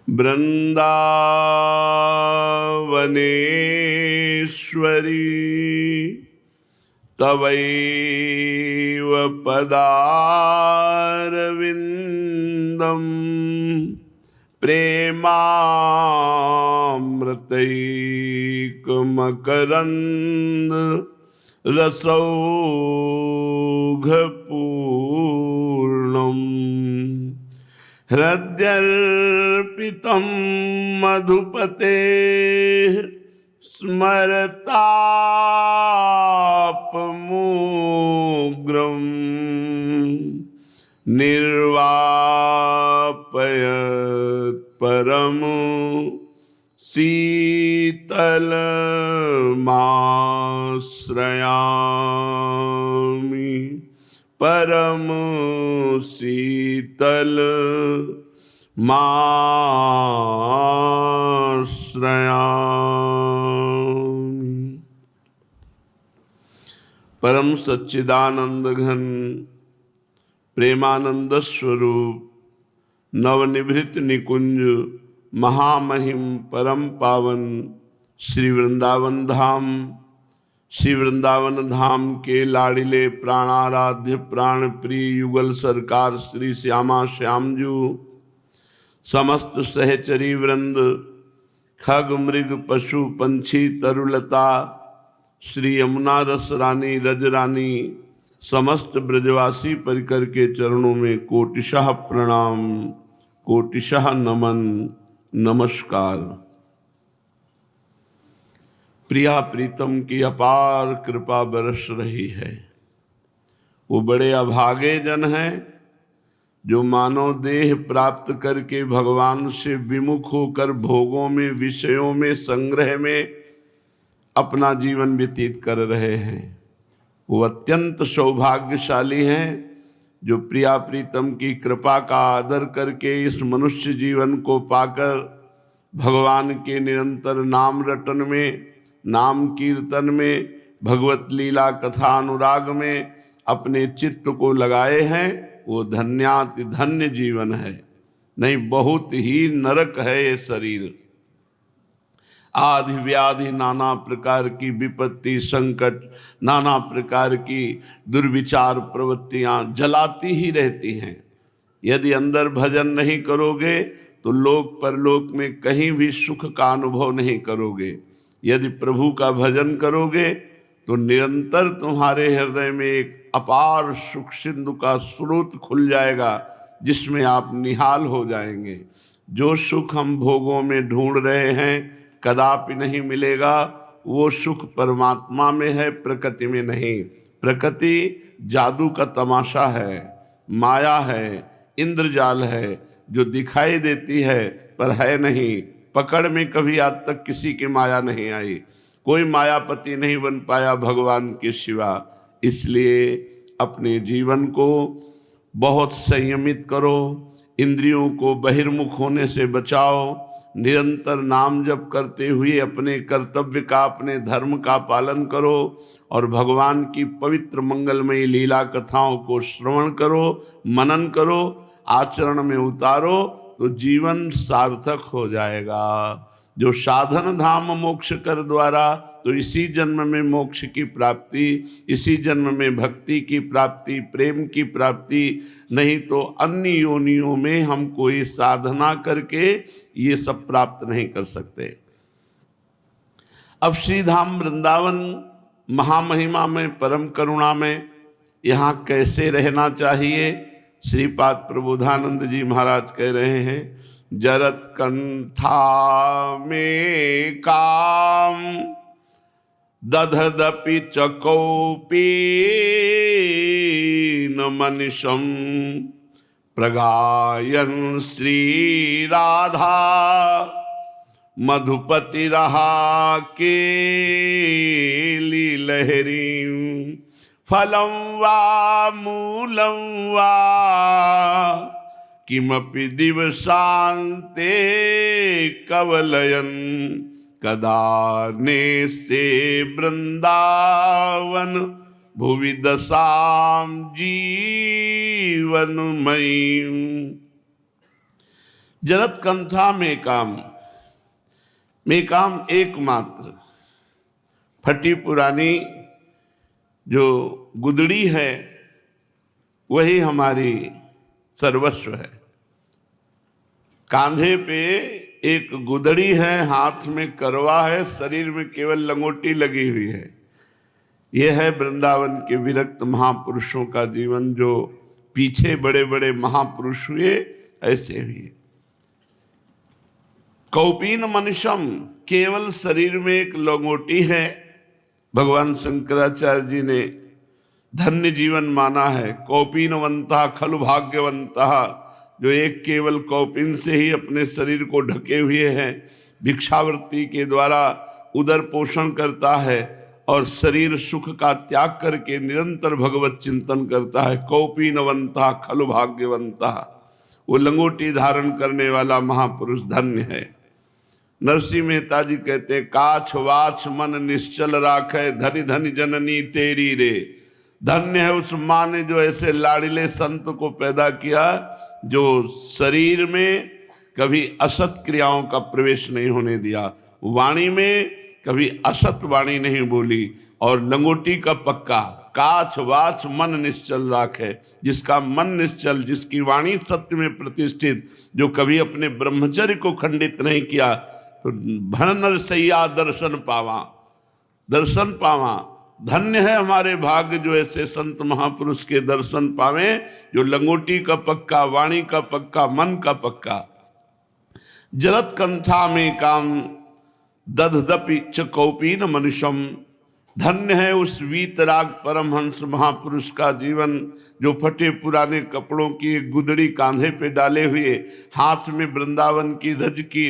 वृंदावनेश्वरी तवैव पदारविंदम प्रेमामृतैकमकरंद रसौघपूर्णम हृद्यर्पितं मधुपते स्मरतापमूग्रं निर्वापयत् परम शीतलमाश्रयामि परम शीतल माश्रयामि। परम सच्चिदानंद घन प्रेमानंद स्वरूप नवनिभृत निकुंज महामहिम परम पावन श्री वृंदावन धाम, श्री वृंदावन धाम के लाडिले प्राणाराध्य प्राण प्रिय युगल सरकार श्री श्यामा श्यामजू, समस्त सहचरी वृंद, खग मृग पशु पंछी तरुलता, श्री यमुना रस रानी रज रानी, समस्त ब्रजवासी परिकर के चरणों में कोटिशः प्रणाम, कोटिशः नमन, नमस्कार। प्रिया प्रीतम की अपार कृपा बरस रही है। वो बड़े अभागे जन हैं जो मानव देह प्राप्त करके भगवान से विमुख होकर भोगों में, विषयों में, संग्रह में अपना जीवन व्यतीत कर रहे हैं। वो अत्यंत सौभाग्यशाली हैं जो प्रिया प्रीतम की कृपा का आदर करके इस मनुष्य जीवन को पाकर भगवान के निरंतर नाम रटन में, नाम कीर्तन में, भगवत लीला कथा अनुराग में अपने चित्त को लगाए हैं। वो धन्याति धन्य जीवन है। नहीं, बहुत ही नरक है ये शरीर। आदि व्याधि, नाना प्रकार की विपत्ति, संकट, नाना प्रकार की दुर्विचार प्रवृत्तियां जलाती ही रहती हैं। यदि अंदर भजन नहीं करोगे तो लोक परलोक में कहीं भी सुख का अनुभव नहीं करोगे। यदि प्रभु का भजन करोगे तो निरंतर तुम्हारे हृदय में एक अपार सुख सिंधु का स्रोत खुल जाएगा जिसमें आप निहाल हो जाएंगे। जो सुख हम भोगों में ढूंढ रहे हैं कदापि नहीं मिलेगा। वो सुख परमात्मा में है, प्रकृति में नहीं। प्रकृति जादू का तमाशा है, माया है, इंद्रजाल है जो दिखाई देती है पर है नहीं। पकड़ में कभी आज तक किसी की माया नहीं आई। कोई मायापति नहीं बन पाया भगवान के सिवा। इसलिए अपने जीवन को बहुत संयमित करो, इंद्रियों को बहिर्मुख होने से बचाओ, निरंतर नाम जप करते हुए अपने कर्तव्य का, अपने धर्म का पालन करो और भगवान की पवित्र मंगलमयी लीला कथाओं को श्रवण करो, मनन करो, आचरण में उतारो तो जीवन सार्थक हो जाएगा। जो साधन धाम मोक्ष कर द्वारा, तो इसी जन्म में मोक्ष की प्राप्ति, इसी जन्म में भक्ति की प्राप्ति, प्रेम की प्राप्ति, नहीं तो अन्य योनियों में हम कोई साधना करके ये सब प्राप्त नहीं कर सकते। अब श्रीधाम वृंदावन महामहिमा में, परम करुणा में यहाँ कैसे रहना चाहिए, श्रीपाद प्रबोधानंद जी महाराज कह रहे हैं। जरत कंथा में काम दधदपि चकौपी न मनिषम प्रगायन श्री राधा मधुपति रहा के लहरी फलम वा मूलम वा किमपि दिवसान्ते कवलयन कदाने से वृंदावन भुवि दशाम जीवनमयी। जरत कंथा में काम एकमात्र, फटी पुरानी जो गुदड़ी है वही हमारी सर्वस्व है। कांधे पे एक गुदड़ी है, हाथ में करवा है, शरीर में केवल लंगोटी लगी हुई है। यह है वृंदावन के विरक्त महापुरुषों का जीवन। जो पीछे बड़े बड़े महापुरुष हुए ऐसे हुए। कौपीन मनुष्यम, केवल शरीर में एक लंगोटी है। भगवान शंकराचार्य जी ने धन्य जीवन माना है। कौपीनवंता खलु भाग्यवंता, जो एक केवल कौपीन से ही अपने शरीर को ढके हुए हैं, भिक्षावृत्ति के द्वारा उदर पोषण करता है और शरीर सुख का त्याग करके निरंतर भगवत चिंतन करता है। कौपीनवंता खलु भाग्यवंता, वो लंगोटी धारण करने वाला महापुरुष धन्य है। नरसिंह मेहता जी कहते हैं, काछ वाछ मन निश्चल राखे, धनी धनी जननी तेरी रे। धन्य है उस माँ ने जो ऐसे लाड़िले संत को पैदा किया, जो शरीर में कभी असत क्रियाओं का प्रवेश नहीं होने दिया, वाणी में कभी असत वाणी नहीं बोली, और लंगोटी का पक्का काछ वाछ मन निश्चल राखे, जिसका मन निश्चल, जिसकी वाणी सत्य में प्रतिष्ठित, जो कभी अपने ब्रह्मचर्य को खंडित नहीं किया, तो भन नरसैया दर्शन पावा। धन्य है हमारे भाग्य जो ऐसे संत महापुरुष के दर्शन पावे, जो लंगोटी का पक्का, वाणी का पक्का, मन का पक्का। जरत कंथा में काम दधदपि च कौपीन मनुष्यम, धन्य है उस वीतराग परमहंस महापुरुष का जीवन, जो फटे पुराने कपड़ों की एक गुदड़ी कांधे पे डाले हुए, हाथ में वृंदावन की रज की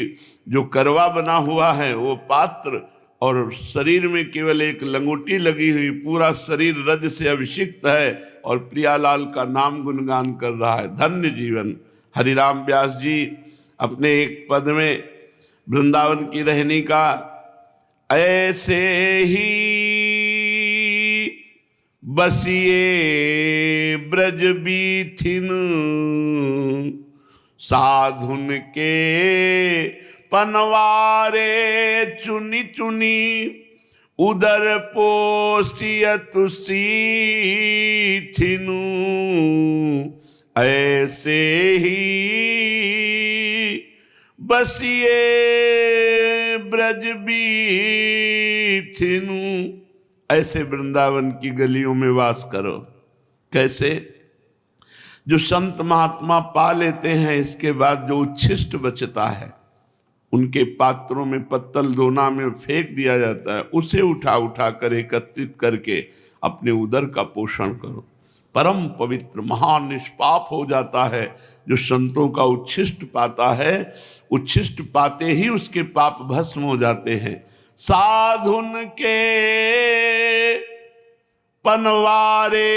जो करवा बना हुआ है वो पात्र, और शरीर में केवल एक लंगोटी लगी हुई, पूरा शरीर रज से अभिषिक्त है और प्रियालाल का नाम गुणगान कर रहा है। धन्य जीवन। हरिराम व्यास जी अपने एक पद में वृंदावन की रहनी का, ऐसे ही बसिए ब्रज बीथिन, साधुन के पनवारे चुनी चुनी, उदर पोषियत सीथिनु। ऐसे ही बसिए ब्रज बीथिनु, ऐसे वृंदावन की गलियों में वास करो। कैसे? जो संत महात्मा पा लेते हैं, इसके बाद जो उच्छिष्ट बचता है उनके पात्रों में पत्तल दोना में फेंक दिया जाता है, उसे उठा उठा कर एकत्रित करके अपने उदर का पोषण करो। परम पवित्र महान निष्पाप हो जाता है जो संतों का उच्छिष्ट पाता है। उच्छिष्ट पाते ही उसके पाप भस्म हो जाते हैं। साधुन के पनवारे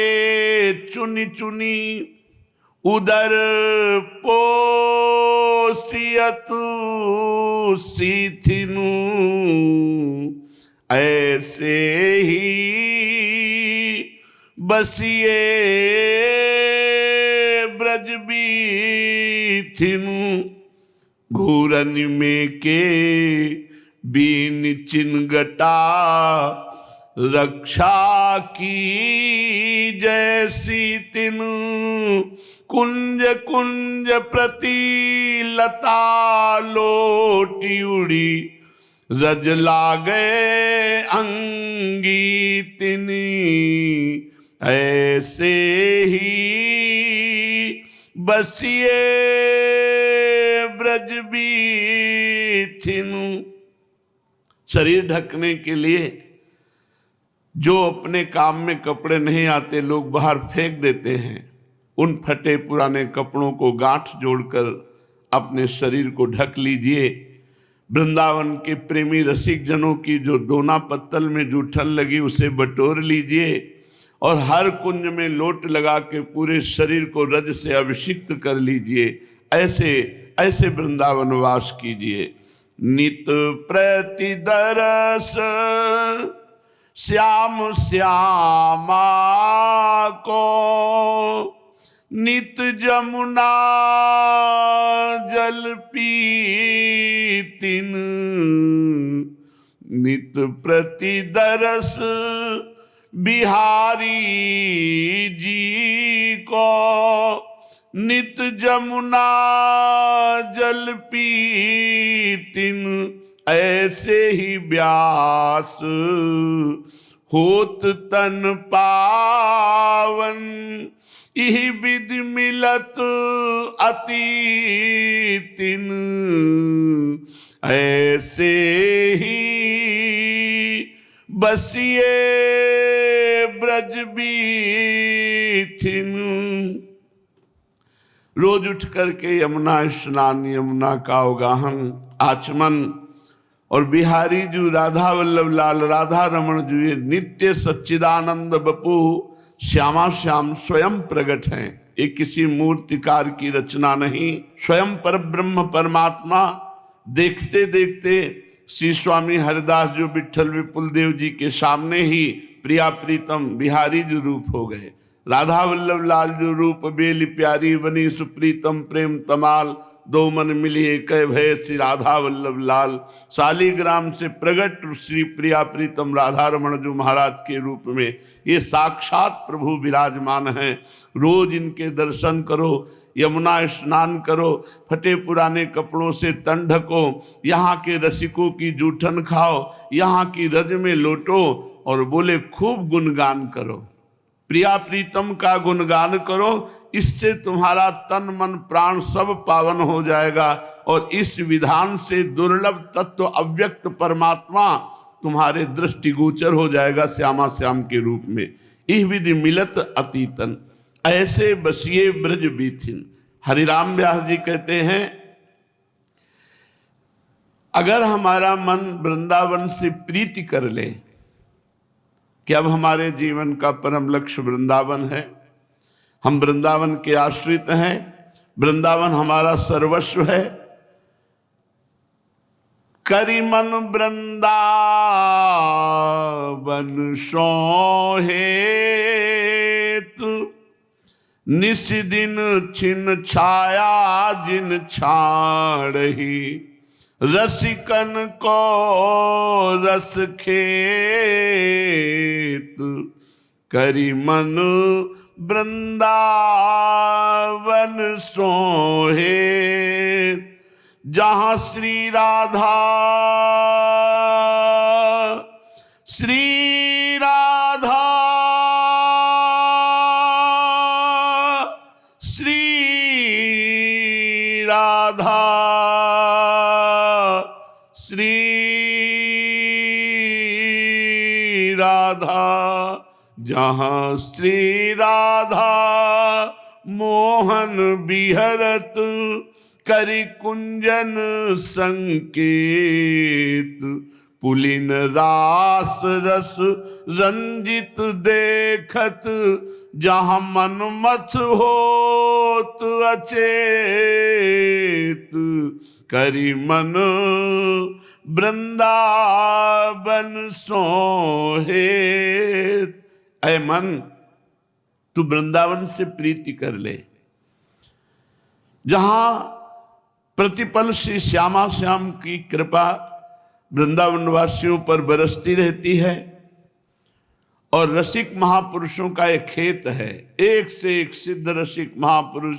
चुनी चुनी, उदर पोषियत सीथिनु। ऐसे ही बसिए ब्रज बीथिनु। घूरन में के बीन चिनगटा, रक्षा की जैसी तिन। कुंज कुंज प्रति लता लोटी उड़ी, रज लागे अंगी तिनी। ऐसे ही बसिए ब्रज बीथिनु। शरीर ढकने के लिए जो अपने काम में कपड़े नहीं आते लोग बाहर फेंक देते हैं, उन फटे पुराने कपड़ों को गांठ जोड़कर अपने शरीर को ढक लीजिए। वृंदावन के प्रेमी रसिक जनों की जो दोना पत्तल में जूठन लगी उसे बटोर लीजिए और हर कुंज में लोट लगा के पूरे शरीर को रज से अभिषिक्त कर लीजिए। ऐसे ऐसे वृंदावन वास कीजिए। नित प्रति दरस श्याम श्यामा को, नित जमुना जल पीतिन, नित प्रति दरस बिहारी जी को। नित जमुना जल पीतिन, ऐसे ही व्यास होत तन पावन। इहि विधि मिलत अति तिन, ऐसे ही बसिए ब्रज बीथिन। रोज उठ करके यमुना स्नान, यमुना का अवगाहन, आचमन, और बिहारी जी राधा वल्लभ लाल राधा रमण जी ये नित्य सच्चिदानंद बपू श्यामा श्याम स्वयं प्रकट हैं। ये किसी मूर्तिकार की रचना नहीं, स्वयं परब्रह्म परमात्मा देखते देखते श्री स्वामी हरिदास जो विट्ठल विपुल देव जी के सामने ही प्रिया प्रीतम बिहारी जो रूप हो गए। राधा वल्लभ लाल जो रूप बेली प्यारी बनी सुप्रीतम प्रेम तमाल, दो मन मिलिए कह भय श्री राधा वल्लभ लाल। शालीग्राम से प्रगट श्री प्रिया प्रीतम राधा रमण जो महाराज के रूप में ये साक्षात प्रभु विराजमान हैं। रोज इनके दर्शन करो, यमुना स्नान करो, फटे पुराने कपड़ों से तन ढको, यहाँ के रसिकों की जूठन खाओ, यहाँ की रज में लोटो और बोले खूब गुणगान करो, प्रिया प्रीतम का गुणगान करो। इससे तुम्हारा तन मन प्राण सब पावन हो जाएगा और इस विधान से दुर्लभ तत्व अव्यक्त परमात्मा तुम्हारे दृष्टिगोचर हो जाएगा श्यामा श्याम के रूप में। इह विधि मिलत अतीतन, ऐसे बसिए ब्रज बीथिन। हरिराम व्यास जी कहते हैं अगर हमारा मन वृंदावन से प्रीति कर ले कि अब हमारे जीवन का परम लक्ष्य वृंदावन है, हम वृंदावन के आश्रित हैं, वृंदावन हमारा सर्वस्व है। करि मन वृंदावन सोहेत, निस दिन छिन छाया जिन छाड़ही, रसिकन को रस खेत। करि मन वृंदावन सोहे, जहाँ श्री राधा श्री राधा श्री राधा श्री राधा, जहाँ श्री राधा मोहन बिहरत, करि कुंजन संकेत। पुलिन रास रस रंजित देखत, जहाँ मन मथ होत अचेत। करि मन वृंदावन सोहेत। ऐ मन, तू वृंदावन से प्रीति कर ले, जहां प्रतिपल श्री श्यामा श्याम की कृपा वृंदावन वासियों पर बरसती रहती है और रसिक महापुरुषों का एक खेत है। एक से एक सिद्ध रसिक महापुरुष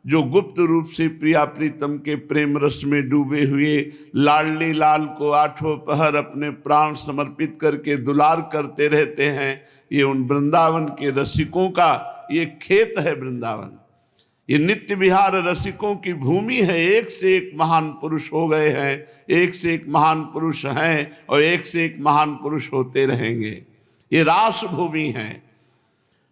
जो गुप्त रूप से प्रिया प्रीतम के प्रेम रस में डूबे हुए लाडली लाल को आठों पहर अपने प्राण समर्पित करके दुलार करते रहते हैं। ये उन वृंदावन के रसिकों का ये खेत है वृंदावन। ये नित्य विहार रसिकों की भूमि है। एक से एक महान पुरुष हो गए हैं, एक से एक महान पुरुष हैं और एक से एक महान पुरुष होते रहेंगे। ये रास भूमि है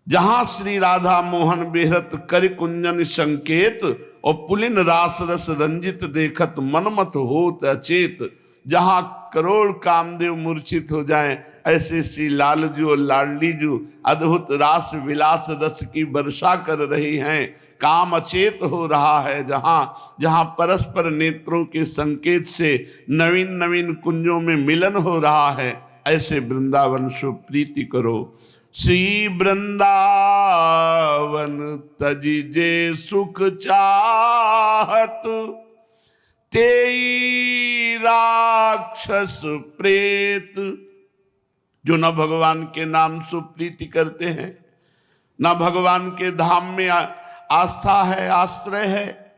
जहां श्री राधा मोहन बेहरत कर कुंजन संकेत और पुलिन रास रस रंजित देखत मनमत होत अचेत। जहां करोड़ कामदेव मूर्छित हो जाएं, ऐसे श्री लालजू और लाडलीजू अद्भुत रास विलास रस की वर्षा कर रही हैं। काम अचेत हो रहा है जहां परस्पर नेत्रों के संकेत से नवीन नवीन कुंजों में मिलन हो रहा है। ऐसे वृंदावन सो प्रीति करो। श्री वृंदावन तजिजे सुख चाहत, तेई राक्षस प्रेत। जो न भगवान के नाम से प्रीति करते हैं, न भगवान के धाम में आस्था है, आश्रय है,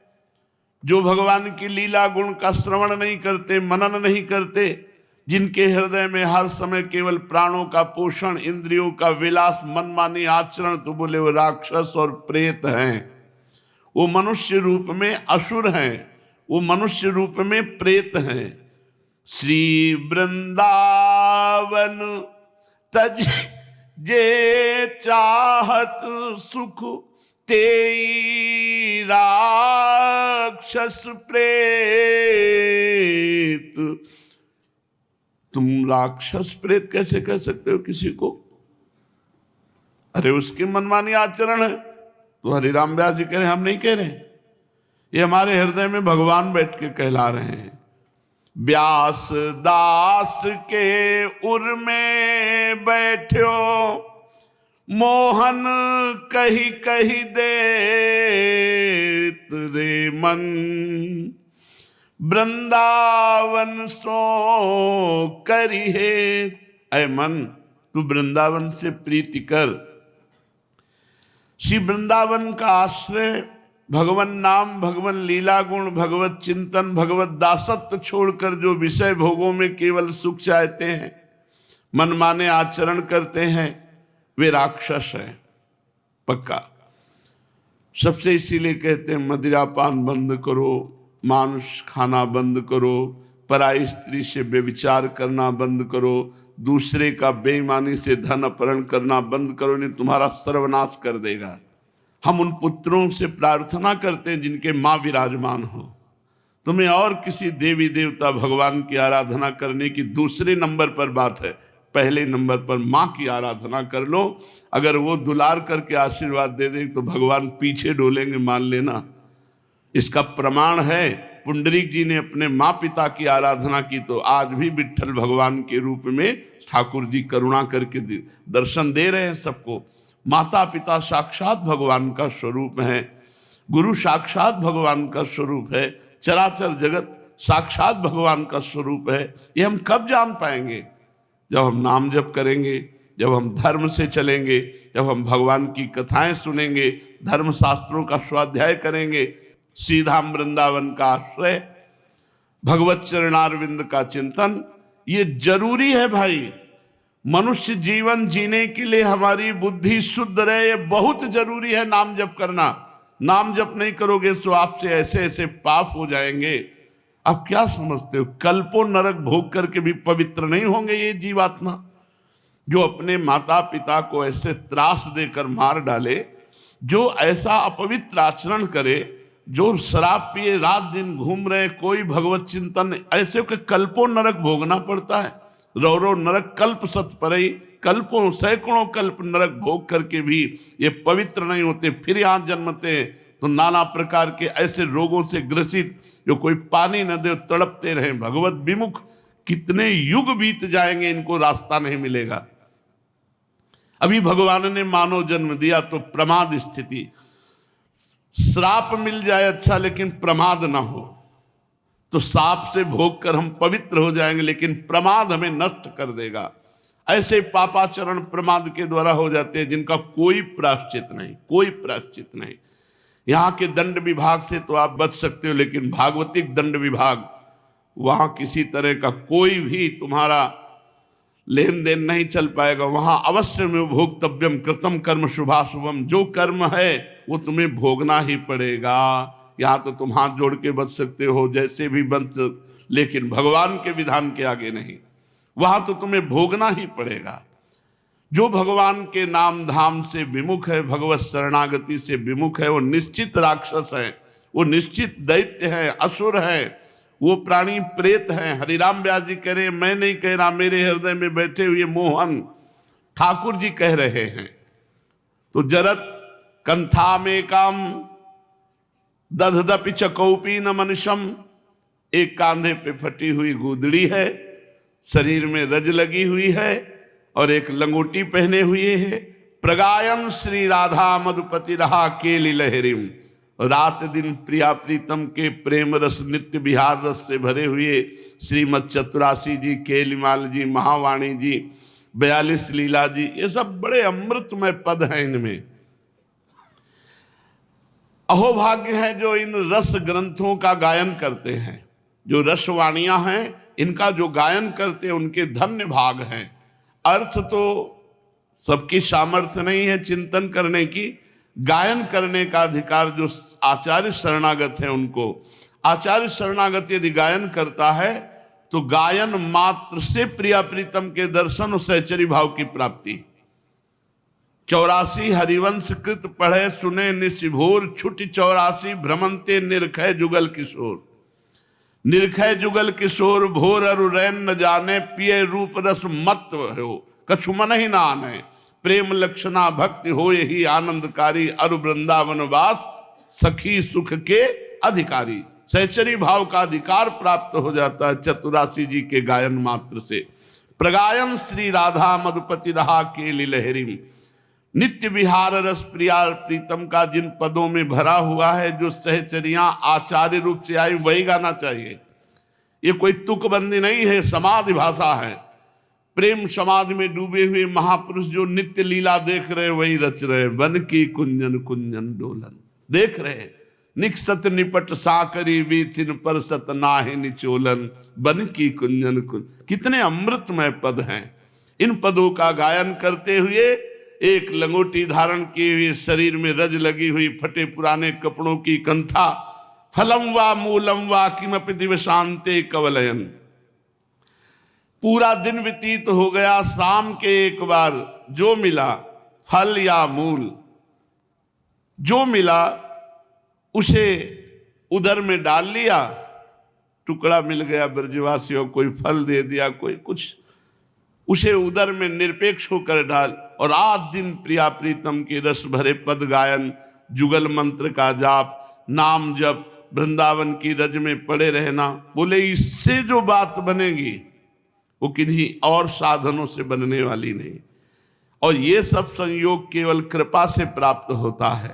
जो भगवान की लीला गुण का श्रवण नहीं करते, मनन नहीं करते, जिनके हृदय में हर समय केवल प्राणों का पोषण, इंद्रियों का विलास, मनमानी आचरण, तो बोले वो राक्षस और प्रेत हैं। वो मनुष्य रूप में असुर हैं, वो मनुष्य रूप में प्रेत हैं। श्री वृंदावन तज जे चाहत सुख, तेई राक्षस प्रेत। तुम राक्षस प्रेत कैसे कह सकते हो किसी को? अरे उसकी मनमानी आचरण है। तो हरिराम व्यास जी कह रहे हैं, हम नहीं कह रहे, ये हमारे हृदय में भगवान बैठ के कहला रहे हैं। व्यास दास के उर में बैठो, मोहन कही कही देत रे मन, वृंदावन सो करी है। ऐ मन, तू वृंदावन से प्रीति कर। श्री वृंदावन का आश्रय भगवन नाम, भगवन लीला गुण, भगवत चिंतन, भगवत दासत्व छोड़कर जो विषय भोगों में केवल सुख चाहते हैं, मनमाने आचरण करते हैं, वे राक्षस हैं पक्का। सबसे इसीलिए कहते हैं मदिरापान बंद करो, मांस खाना बंद करो, पराई स्त्री से व्यभिचार करना बंद करो, दूसरे का बेईमानी से धन अपहरण करना बंद करो, नहीं तुम्हारा सर्वनाश कर देगा। हम उन पुत्रों से प्रार्थना करते हैं जिनके माँ विराजमान हो। तुम्हें और किसी देवी देवता भगवान की आराधना करने की दूसरे नंबर पर बात है, पहले नंबर पर माँ की आराधना कर लो। अगर वो दुलार करके आशीर्वाद दे दे तो भगवान पीछे डोलेंगे, मान लेना। इसका प्रमाण है, पुंडरीक जी ने अपने माँ पिता की आराधना की तो आज भी विट्ठल भगवान के रूप में ठाकुर जी करुणा करके दर्शन दे रहे हैं सबको। माता पिता साक्षात भगवान का स्वरूप है, गुरु साक्षात भगवान का स्वरूप है, चराचर जगत साक्षात भगवान का स्वरूप है। ये हम कब जान पाएंगे? जब हम नाम जप करेंगे, जब हम धर्म से चलेंगे, जब हम भगवान की कथाएं सुनेंगे, धर्म शास्त्रों का स्वाध्याय करेंगे, श्रीधाम वृंदावन का आश्रय, भगवत चरणारविंद का चिंतन, ये जरूरी है भाई। मनुष्य जीवन जीने के लिए हमारी बुद्धि शुद्ध रहे, ये बहुत जरूरी है नाम जप करना। नाम जप नहीं करोगे तो आपसे ऐसे ऐसे पाप हो जाएंगे। आप क्या समझते हो, कल्पों नरक भोग करके भी पवित्र नहीं होंगे ये जीवात्मा? जो अपने माता पिता को ऐसे त्रास देकर मार डाले, जो ऐसा अपवित्र आचरण करे, जो शराब पिए रात दिन घूम रहे, कोई भगवत चिंतन, ऐसे के कल्पों नरक भोगना पड़ता है। रौरो नरक कल्प सत परई, कल्पों सैकड़ों कल्प नरक भोग करके भी ये पवित्र नहीं होते, फिर यहाँ जन्मते हैं तो नाना प्रकार के ऐसे रोगों से ग्रसित, जो कोई पानी न दे तड़पते रहे, भगवत विमुख। कितने युग बीत जाएंगे, इनको रास्ता नहीं मिलेगा। अभी भगवान ने मानव जन्म दिया तो प्रमाद स्थिति, श्राप मिल जाए अच्छा, लेकिन प्रमाद ना हो। तो साप से भोग कर हम पवित्र हो जाएंगे, लेकिन प्रमाद हमें नष्ट कर देगा। ऐसे पापाचरण प्रमाद के द्वारा हो जाते हैं जिनका कोई प्रायश्चित नहीं, कोई प्रायश्चित नहीं। यहाँ के दंड विभाग से तो आप बच सकते हो, लेकिन भागवतिक दंड विभाग, वहां किसी तरह का कोई भी तुम्हारा लेन देन नहीं चल पाएगा। वहां अवश्य में भोक्तव्यम कृतम कर्म शुभाशुभम, जो कर्म है वो तुम्हें भोगना ही पड़ेगा। यहाँ तो तुम हाथ जोड़ के बच सकते हो, जैसे भी बच, लेकिन भगवान के विधान के आगे नहीं। वहां तो तुम्हें भोगना ही पड़ेगा। जो भगवान के नाम धाम से विमुख है, भगवत शरणागति से विमुख है, वो निश्चित राक्षस है, वो निश्चित दैत्य है, असुर है, वो प्राणी प्रेत हैं। हरिराम व्यास जी कह रहे हैं, मैं नहीं कह रहा, मेरे हृदय में बैठे हुए मोहन ठाकुर जी कह रहे हैं। तो जरत कंथा में काम दधदपि चकौपी न मनुष्यम, एक कांधे पे फटी हुई गुदड़ी है, शरीर में रज लगी हुई है, और एक लंगोटी पहने हुए है। प्रगायन श्री राधा मधुपति रहा केली लहरिम, रात दिन प्रिया प्रीतम के प्रेम रस नित्य विहार रस से भरे हुए श्रीमद चतुरासी जी, केलीमाल जी, महावाणी जी, 42 लीला जी, ये सब बड़े अमृतमय पद हैं। इनमें अहोभाग्य है जो इन रस ग्रंथों का गायन करते हैं। जो रसवाणियां हैं इनका जो गायन करते हैं उनके धन्य भाग हैं। अर्थ तो सबकी सामर्थ्य नहीं है चिंतन करने की, गायन करने का अधिकार जो आचार्य शरणागत है उनको। आचार्य शरणागत यदि गायन करता है तो गायन मात्र से प्रिया प्रीतम के दर्शन और सहचरी भाव की प्राप्ति। 84 हरिवंश कृत पढ़े सुने निशिभोर, छुट 84 भ्रमंते निर्खय जुगल किशोर। निर्खय जुगल किशोर भोर अरु रैन न जाने, पिए रूप रस मत हो कछु मन ही न आने। प्रेम लक्षणा भक्ति हो यही आनंदकारी, अरु वृंदावन वास सखी सुख के अधिकारी। सहचरी भाव का अधिकार प्राप्त हो जाता है चतुरासी जी के गायन मात्र से। प्रगायन श्री राधा मधुपति रहा केली लहरिम, नित्य विहार रस प्रिया प्रीतम का जिन पदों में भरा हुआ है, जो सहचरियां आचार्य रूप से आई वही गाना चाहिए। ये कोई तुकबंदी नहीं है, समाधि भाषा है। प्रेम समाधि में डूबे हुए महापुरुष जो नित्य लीला देख रहे वही रच रहे। वन की कुंजन कुंजन डोलन देख रहे, निकसत निपट साकरी वीथिन पर सत नाहे निचोलन। वन की कुंजन कुंज, कितने अमृतमय पद हैं। इन पदों का गायन करते हुए एक लंगोटी धारण किए हुए, शरीर में रज लगी हुई, फटे पुराने कपड़ों की कंथा, फलम वा मूलम वा किमपि दिवसांते कवलयन। पूरा दिन व्यतीत हो गया, शाम के एक बार जो मिला फल या मूल, जो मिला उसे उदर में डाल लिया। टुकड़ा मिल गया ब्रजवासियों, कोई फल दे दिया, कोई कुछ, उसे उदर में निरपेक्ष होकर डाल। और आज दिन प्रिया प्रीतम के रस भरे पद गायन, जुगल मंत्र का जाप, नाम जप, वृंदावन की रज में पड़े रहना। बोले इससे जो बात बनेगी वो किन्हीं और साधनों से बनने वाली नहीं। और ये सब संयोग केवल कृपा से प्राप्त होता है।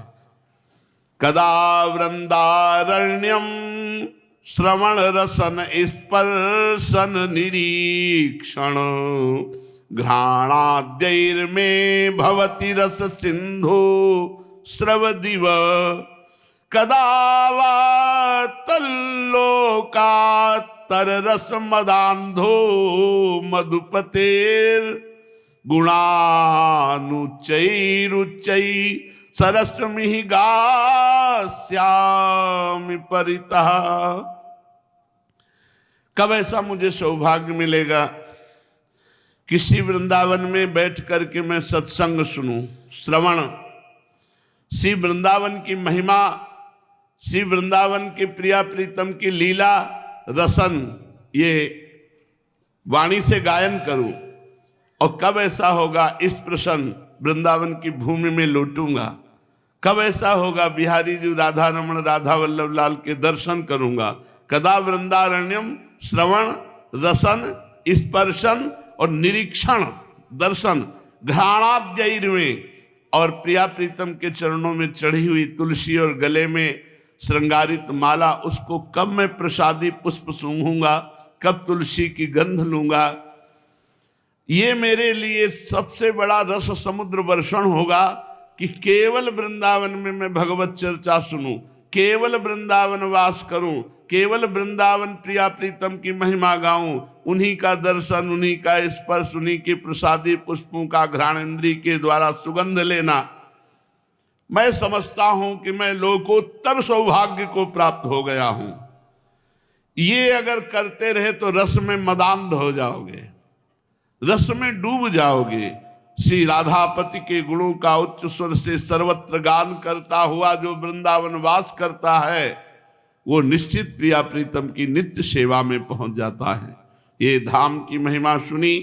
कदा वृंदारण्यम श्रवण रसन स्पर्शन निरीक्षण, घ्राणाद्यैर्मे भवति रस सिंधु स्रवदिव। कदा वा तल्लोकात्तर रस मदांधो, मधुपतेर गुणानुच्चैरुच्चै सरस्वमी गास्यामि परितः। कब ऐसा मुझे सौभाग्य मिलेगा किसी वृंदावन में बैठ करके मैं सत्संग सुनूं, श्रवण, श्री वृंदावन की महिमा, श्री वृंदावन के प्रिया प्रीतम की लीला रसन, ये वाणी से गायन करूं। और कब ऐसा होगा इस प्रसन्न वृंदावन की भूमि में लौटूंगा। कब ऐसा होगा बिहारी जी राधा रमण राधा वल्लभ लाल के दर्शन करूंगा। कदा वृंदारण्यम श्रवण रसन स्पर्शन और निरीक्षण दर्शन, घ्राणाद्यैर्मे, और प्रिया प्रीतम के चरणों में चढ़ी हुई तुलसी और गले में श्रृंगारित माला, उसको कब मैं प्रसादी पुष्प सूंघूंगा, कब तुलसी की गंध लूंगा। ये मेरे लिए सबसे बड़ा रस समुद्र वर्षण होगा कि केवल वृंदावन में मैं भगवत चर्चा सुनूं, केवल वृंदावन वास करूं, केवल वृंदावन प्रिया प्रीतम की महिमा गाऊं, उन्हीं का दर्शन, उन्हीं का स्पर्श, उन्हीं के प्रसादी पुष्पों का घ्राणेन्द्रिय के द्वारा सुगंध लेना। मैं समझता हूं कि मैं लोकोत्तर सौभाग्य को प्राप्त हो गया हूं। ये अगर करते रहे तो रस में मदांध हो जाओगे, रस में डूब जाओगे। श्री राधापति के गुणों का उच्च स्वर से सर्वत्र गान करता हुआ जो वृंदावन वास करता है वो निश्चित प्रिया प्रीतम की नित्य सेवा में पहुंच जाता है। ये धाम की महिमा सुनी।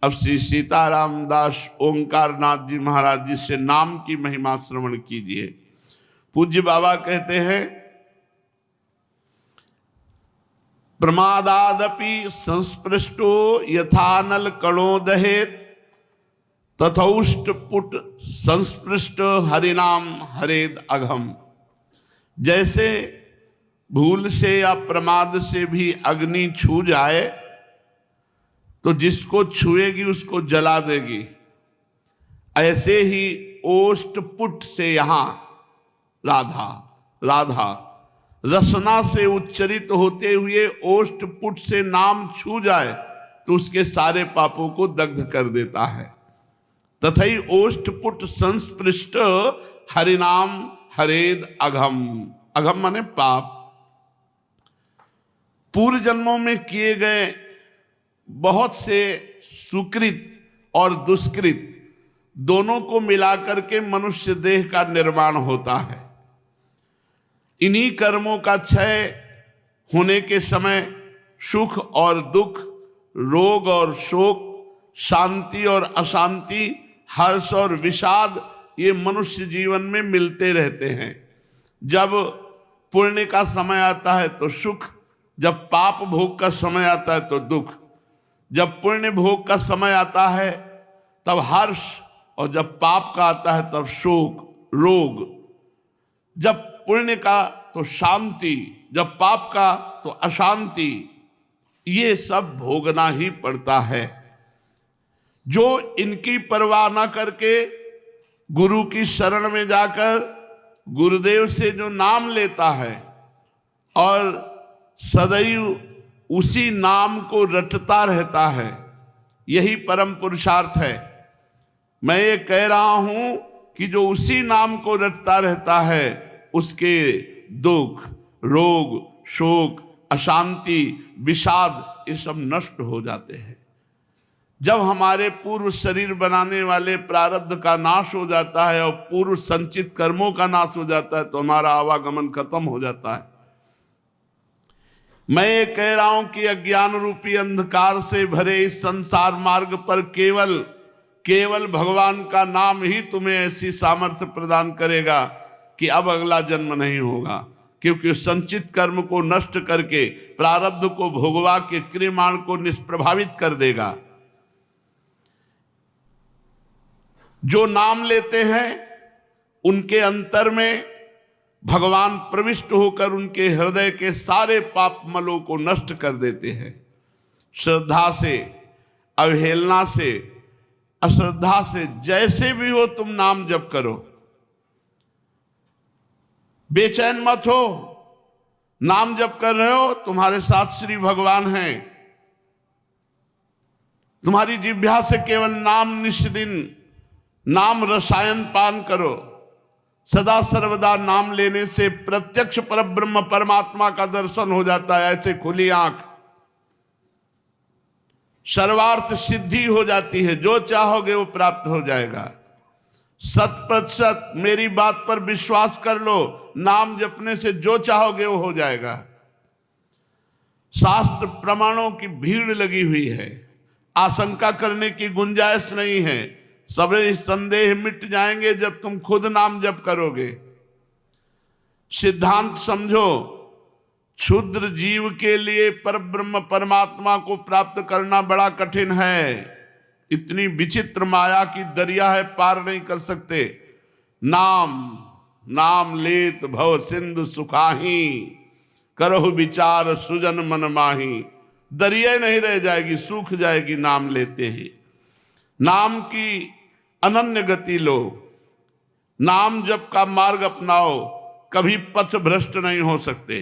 अब श्री सीताराम दास ओंकार नाथ जी महाराज जी से नाम की महिमा श्रवण कीजिए। पूज्य बाबा कहते हैं, प्रमादादपि संस्पृष्टो यथानल कणो दहेत, तथौष्टपुट संस्पृष्ट हरिनाम हरेद अघम। जैसे भूल से या प्रमाद से भी अग्नि छू जाए तो जिसको छुएगी उसको जला देगी, ऐसे ही ओष्टपुट से यहां राधा रसना से उच्चरित होते हुए ओष्टपुट से नाम छू जाए तो उसके सारे पापों को दग्ध कर देता है। तथई ओष्टपुट संस्पृष्ट हरिनाम हरेद अघम। अघम माने पाप। पूर्व जन्मों में किए गए बहुत से सुकृत और दुष्कृत दोनों को मिलाकर के मनुष्य देह का निर्माण होता है। इन्हीं कर्मों का क्षय होने के समय सुख और दुख, रोग और शोक, शांति और अशांति, हर्ष और विषाद ये मनुष्य जीवन में मिलते रहते हैं। जब पुण्य का समय आता है तो सुख, जब पाप भोग का समय आता है तो दुख, जब पुण्य भोग का समय आता है तब हर्ष, और जब पाप का आता है तब शोक, रोग। जब पुण्य का तो शांति, जब पाप का तो अशांति। ये सब भोगना ही पड़ता है। जो इनकी परवाह न करके गुरु की शरण में जाकर गुरुदेव से जो नाम लेता है और सदैव उसी नाम को रटता रहता है, यही परम पुरुषार्थ है। मैं ये कह रहा हूं कि जो उसी नाम को रटता रहता है उसके दुख, रोग, शोक, अशांति, विषाद ये सब नष्ट हो जाते हैं। जब हमारे पूर्व शरीर बनाने वाले प्रारब्ध का नाश हो जाता है और पूर्व संचित कर्मों का नाश हो जाता है तो हमारा आवागमन खत्म हो जाता है। मैं ये कह रहा हूं कि अज्ञान रूपी अंधकार से भरे इस संसार मार्ग पर केवल भगवान का नाम ही तुम्हें ऐसी सामर्थ्य प्रदान करेगा कि अब अगला जन्म नहीं होगा, क्योंकि संचित कर्म को नष्ट करके प्रारब्ध को भोगवा के क्रियमाण को निष्प्रभावित कर देगा। जो नाम लेते हैं उनके अंतर में भगवान प्रविष्ट होकर उनके हृदय के सारे पाप मलों को नष्ट कर देते हैं। श्रद्धा से, अवहेलना से, अश्रद्धा से, जैसे भी हो तुम नाम जप करो, बेचैन मत हो। नाम जप कर रहे हो, तुम्हारे साथ श्री भगवान हैं। तुम्हारी जिह्वा से केवल नाम निष्दिन नाम रसायन पान करो। सदा सर्वदा नाम लेने से प्रत्यक्ष परब्रह्म परमात्मा का दर्शन हो जाता है। ऐसे खुली आंख सर्वार्थ सिद्धि हो जाती है। जो चाहोगे वो प्राप्त हो जाएगा। 100% मेरी बात पर विश्वास कर लो, नाम जपने से जो चाहोगे वो हो जाएगा। शास्त्र प्रमाणों की भीड़ लगी हुई है, आशंका करने की गुंजाइश नहीं है। सभी संदेह मिट जाएंगे जब तुम खुद नाम जप करोगे। सिद्धांत समझो, क्षुद्र जीव के लिए परब्रह्म परमात्मा को प्राप्त करना बड़ा कठिन है। इतनी विचित्र माया की दरिया है, पार नहीं कर सकते। नाम लेत भव सिंधु सुखाही, करहु विचार सुजन मन माही। दरिया नहीं रह जाएगी, सूख जाएगी नाम लेते ही। नाम की अनन्य गति लो, नाम जप का मार्ग अपनाओ, कभी पथ भ्रष्ट नहीं हो सकते।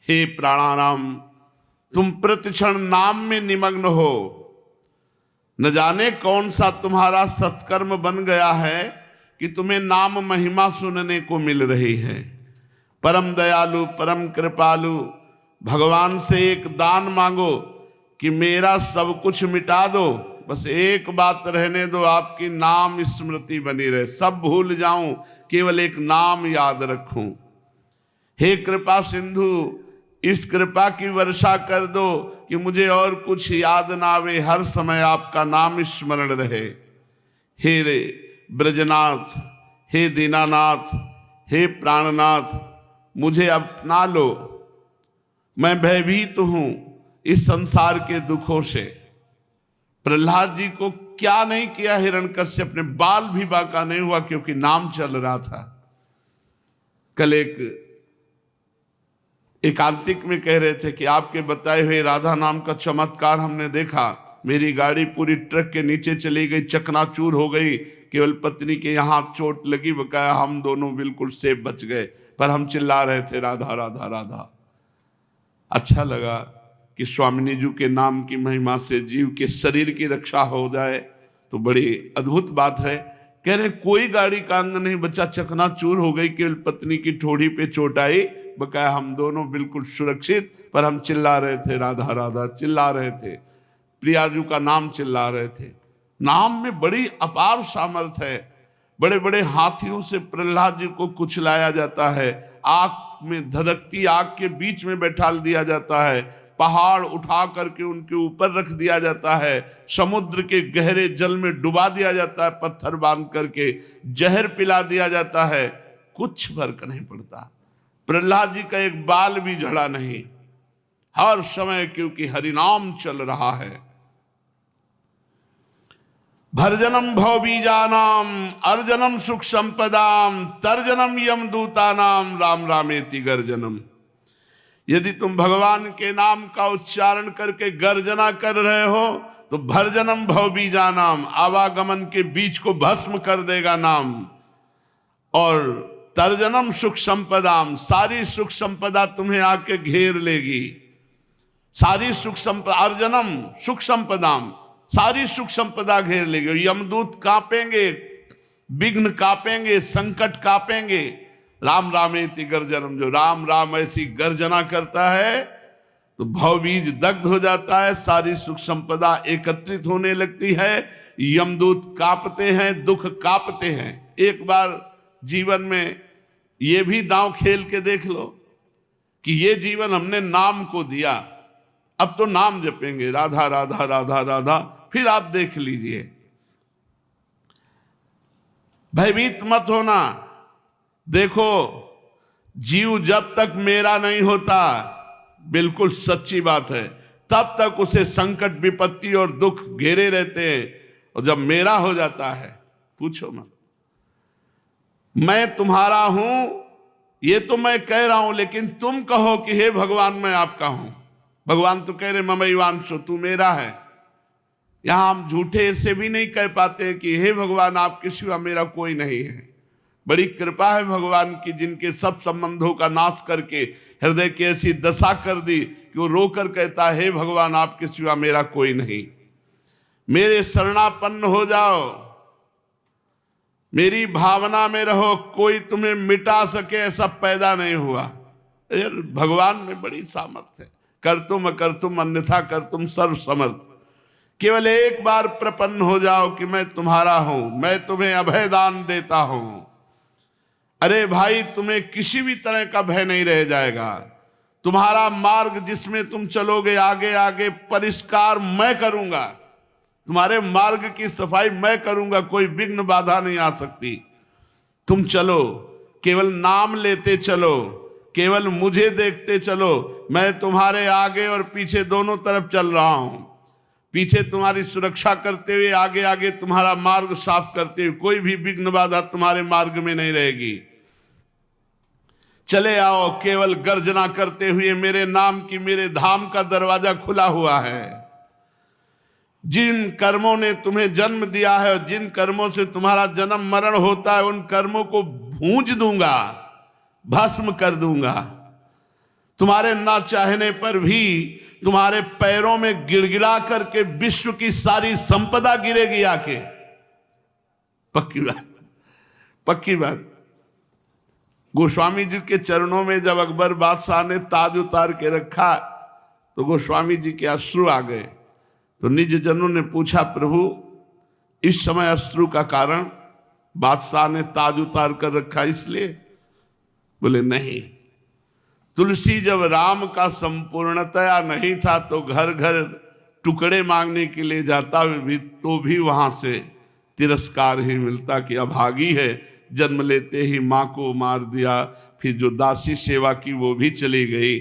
हे प्राणाराम, तुम प्रतिक्षण नाम में निमग्न हो। न जाने कौन सा तुम्हारा सत्कर्म बन गया है कि तुम्हें नाम महिमा सुनने को मिल रही है। परम दयालु, परम कृपालु भगवान से एक दान मांगो कि मेरा सब कुछ मिटा दो, बस एक बात रहने दो, आपकी नाम स्मृति बनी रहे। सब भूल जाऊं, केवल एक नाम याद रखूं। हे कृपा सिंधु, इस कृपा की वर्षा कर दो कि मुझे और कुछ याद ना आवे, हर समय आपका नाम स्मरण रहे। हे रे ब्रजनाथ, हे दीनानाथ, हे प्राणनाथ, मुझे अपना लो। मैं भयभीत हूं इस संसार के दुखों से। प्रहलाद जी को क्या नहीं किया हिरण्यकश्यप ने, बाल भी बांका नहीं हुआ क्योंकि नाम चल रहा था। कल एक एकांतिक में कह रहे थे कि आपके बताए हुए राधा नाम का चमत्कार हमने देखा। मेरी गाड़ी पूरी ट्रक के नीचे चली गई, चकनाचूर हो गई, केवल पत्नी के यहाँ चोट लगी, बकाया हम दोनों बिल्कुल सेफ बच गए, पर हम चिल्ला रहे थे राधा राधा राधा। अच्छा लगा कि स्वामिनी जी के नाम की महिमा से जीव के शरीर की रक्षा हो जाए तो बड़ी अद्भुत बात है। कह रहे कोई गाड़ी का अंग नहीं बचा, चकनाचूर हो गई, केवल पत्नी की ठोड़ी पे चोट आई, बकाया हम दोनों बिल्कुल सुरक्षित, पर हम चिल्ला रहे थे राधा राधा, चिल्ला रहे थे, प्रियाजू का नाम चिल्ला रहे थे। नाम में बड़ी अपार सामर्थ्य है। बड़े बड़े हाथियों से प्रहलाद जी को कुचलाया जाता है, आग में धधकती आग के बीच में बैठा दिया जाता है, पहाड़ उठा करके उनके ऊपर रख दिया जाता है, समुद्र के गहरे जल में डुबा दिया जाता है, पत्थर बांध करके जहर पिला दिया जाता है, कुछ फर्क नहीं पड़ता। प्रहलाद जी का एक बाल भी झड़ा नहीं, हर समय क्योंकि हरिनाम चल रहा है। भरजनम भवबीजानाम अर्जनम सुख संपदाम तर्जनम यमदूतानाम राम रामेति गर्जनम। यदि तुम भगवान के नाम का उच्चारण करके गर्जना कर रहे हो तो भरजनम भवबीजानाम, आवागमन के बीच को भस्म कर देगा नाम, और तर्जनम सुख संपदाम, सारी सुख संपदा तुम्हें आके घेर लेगी। सारी सुख संपदा, अर्जनम सुख संपदाम, सारी सुख संपदा घेर लेगी। यमदूत कांपेंगे, विघ्न कांपेंगे, संकट कांपेंगे। राम रामेति गर्जनम, जो राम राम ऐसी गर्जना करता है तो भवबीज दग्ध हो जाता है, सारी सुख संपदा एकत्रित होने लगती है, यमदूत कांपते हैं, दुख कांपते हैं। एक बार जीवन में ये भी दांव खेल के देख लो कि ये जीवन हमने नाम को दिया, अब तो नाम जपेंगे राधा राधा राधा राधा, फिर आप देख लीजिए। भयभीत मत होना। देखो, जीव जब तक मेरा नहीं होता, बिल्कुल सच्ची बात है, तब तक उसे संकट विपत्ति और दुख घेरे रहते हैं, और जब मेरा हो जाता है पूछो मत। मैं तुम्हारा हूं ये तो मैं कह रहा हूं, लेकिन तुम कहो कि हे भगवान मैं आपका हूं। भगवान तो कह रहे ममैवांशो, तू मेरा है। यहां हम झूठे से भी नहीं कह पाते कि हे भगवान आपके सिवा मेरा कोई नहीं है। बड़ी कृपा है भगवान की, जिनके सब संबंधों का नाश करके हृदय की ऐसी दशा कर दी कि वो रोकर कहता है हे भगवान आपके सिवा मेरा कोई नहीं। मेरे शरणापन्न हो जाओ, मेरी भावना में रहो, कोई तुम्हें मिटा सके ऐसा पैदा नहीं हुआ। भगवान में बड़ी सामर्थ्य है। कर तुम अकर तुम अन्यथा कर तुम सर्व समर्थ। केवल एक बार प्रपन्न हो जाओ कि मैं तुम्हारा हूं, मैं तुम्हें अभय दान देता हूं। अरे भाई, तुम्हें किसी भी तरह का भय नहीं रह जाएगा। तुम्हारा मार्ग जिसमें तुम चलोगे, आगे आगे परिष्कार मैं करूंगा, तुम्हारे मार्ग की सफाई मैं करूंगा, कोई विघ्न बाधा नहीं आ सकती। तुम चलो, केवल नाम लेते चलो, केवल मुझे देखते चलो। मैं तुम्हारे आगे और पीछे दोनों तरफ चल रहा हूं, पीछे तुम्हारी सुरक्षा करते हुए, आगे आगे तुम्हारा मार्ग साफ करते हुए। कोई भी विघ्न बाधा तुम्हारे मार्ग में नहीं रहेगी। चले आओ, केवल गर्जना करते हुए मेरे नाम की, मेरे धाम का दरवाजा खुला हुआ है। जिन कर्मों ने तुम्हें जन्म दिया है और जिन कर्मों से तुम्हारा जन्म मरण होता है, उन कर्मों को भूंज दूंगा, भस्म कर दूंगा। तुम्हारे ना चाहने पर भी तुम्हारे पैरों में गिड़गिड़ा करके विश्व की सारी संपदा गिरेगी आके। पक्की बात, पक्की बात। गोस्वामी जी के चरणों में जब अकबर बादशाह ने ताज उतार के रखा तो गोस्वामी जी के अश्रु आ गए। तो निज जनों ने पूछा, प्रभु इस समय अश्रु का कारण? बादशाह ने ताज उतार कर रखा इसलिए? बोले नहीं, तुलसी जब राम का संपूर्णतया नहीं था तो घर घर टुकड़े मांगने के लिए जाता भी तो भी वहां से तिरस्कार ही मिलता कि अभागी है, जन्म लेते ही माँ को मार दिया, फिर जो दासी सेवा की वो भी चली गई।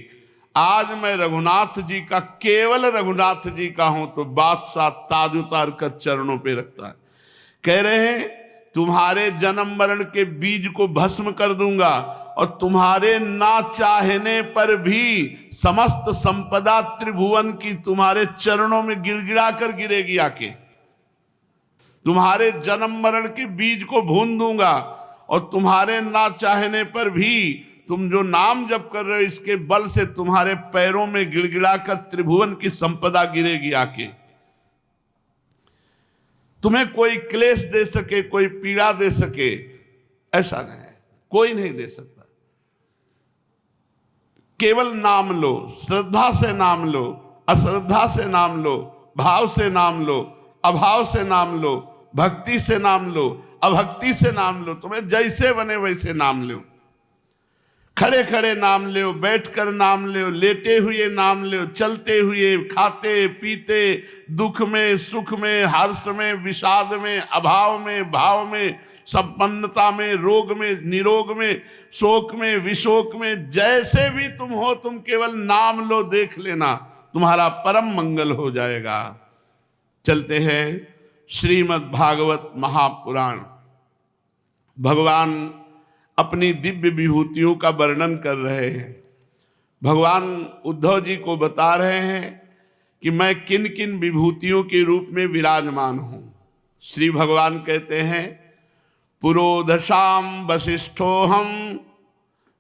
आज मैं रघुनाथ जी का, केवल रघुनाथ जी का हूं, तो बादशाह ताज उतार कर चरणों पे रखता है। कह रहे हैं तुम्हारे जन्म मरण के बीज को भस्म कर दूंगा और तुम्हारे ना चाहने पर भी समस्त संपदा त्रिभुवन की तुम्हारे चरणों में गिड़गिड़ा कर गिरेगी आके। तुम्हारे जन्म मरण के बीज को भून दूंगा और तुम्हारे ना चाहने पर भी तुम जो नाम जप कर रहे हो इसके बल से तुम्हारे पैरों में गिड़गिड़ा कर त्रिभुवन की संपदा गिरेगी आके। तुम्हें कोई क्लेश दे सके, कोई पीड़ा दे सके, ऐसा नहीं है, कोई नहीं दे सकता। केवल नाम लो, श्रद्धा से नाम लो, अश्रद्धा से नाम लो, भाव से नाम लो, अभाव से नाम लो, भक्ति से नाम लो, अभक्ति से नाम लो, तुम्हें जैसे बने वैसे नाम लो। खड़े खड़े नाम लो, बैठकर नाम लो, लेटे हुए नाम लो, चलते हुए, खाते पीते, दुख में सुख में, हर्ष में विषाद में, अभाव में भाव में, संपन्नता में रोग में निरोग में, शोक में विशोक में, जैसे भी तुम हो तुम केवल नाम लो, देख लेना तुम्हारा परम मंगल हो जाएगा। चलते हैं श्रीमद् भागवत महापुराण। भगवान अपनी दिव्य विभूतियों का वर्णन कर रहे हैं। भगवान उद्धव जी को बता रहे हैं कि मैं किन किन विभूतियों के रूप में विराजमान हूं। श्री भगवान कहते हैं पुरोधशाम वसिष्ठोहम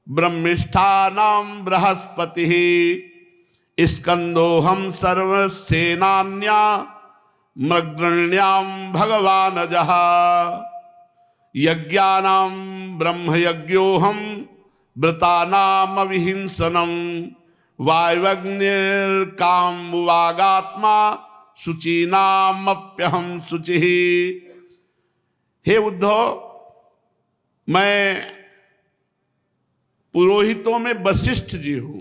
ब्रह्मिष्ठानाम बृहस्पति स्कंदोहम सर्वसेनान्या मग्रण्याम भगवान जहा यज्ञानाम ब्रह्म यज्ञोहम व्रतानाम अविहिंसनम वायवग्निर्काम वागात्मा शुचीनामप्यहम शुचिः। हे उद्धव, मैं पुरोहितों में वशिष्ठ जी हूं।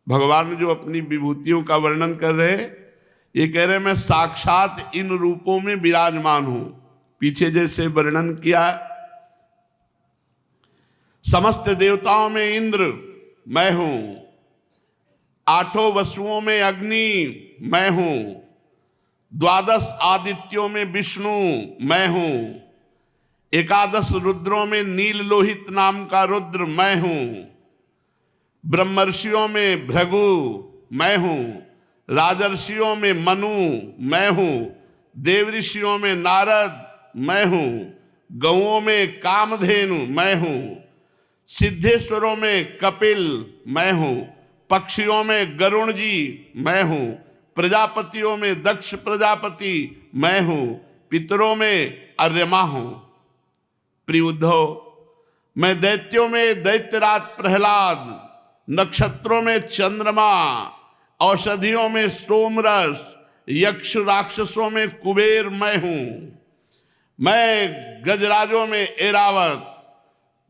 भगवान जो अपनी विभूतियों का वर्णन कर रहे, ये कह रहे मैं साक्षात इन रूपों में विराजमान हूं। पीछे जैसे वर्णन किया, समस्त देवताओं में इंद्र मैं हूं, आठों वसुओं में अग्नि मैं हूं, 12 आदित्यों में विष्णु मैं हूं, 11 रुद्रों में नील लोहित नाम का रुद्र मैं हूं, ब्रह्मर्षियों में भृगु मैं हूं, राजर्षियों में मनु मैं हूं, देवऋषियों में नारद मैं हूं, गौओं में कामधेनु मैं हूं, सिद्धेश्वरों में कपिल मैं हूं, पक्षियों में गरुण जी मैं हूं, प्रजापतियों में दक्ष प्रजापति मैं हूं, पितरों में अर्यमा हूं। प्रिय उद्धव, मैं दैत्यों में दैत्यराज प्रहलाद, नक्षत्रों में चंद्रमा, औषधियों में सोमरस, यक्ष राक्षसों में कुबेर मैं हूं। मैं गजराजों में ऐरावत,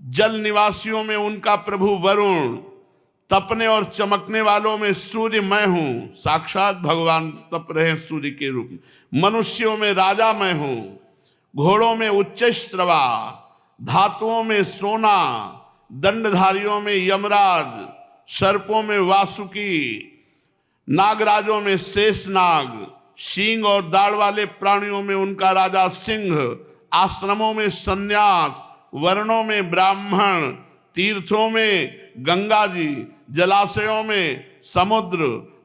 जल निवासियों में उनका प्रभु वरुण, तपने और चमकने वालों में सूर्य मैं हूं। साक्षात भगवान तप रहे सूर्य के रूप में। मनुष्यों में राजा मैं हूं, घोड़ों में उच्चश्रवा, धातुओं में सोना, दंडधारियों में यमराज, सर्पों में वासुकी, नागराजों में शेषनाग, सींग और दाढ़ वाले प्राणियों में उनका राजा सिंह, आश्रमों में सन्यास, वर्णों में ब्राह्मण, तीर्थों में गंगा जी, जलाशयों में समुद्र,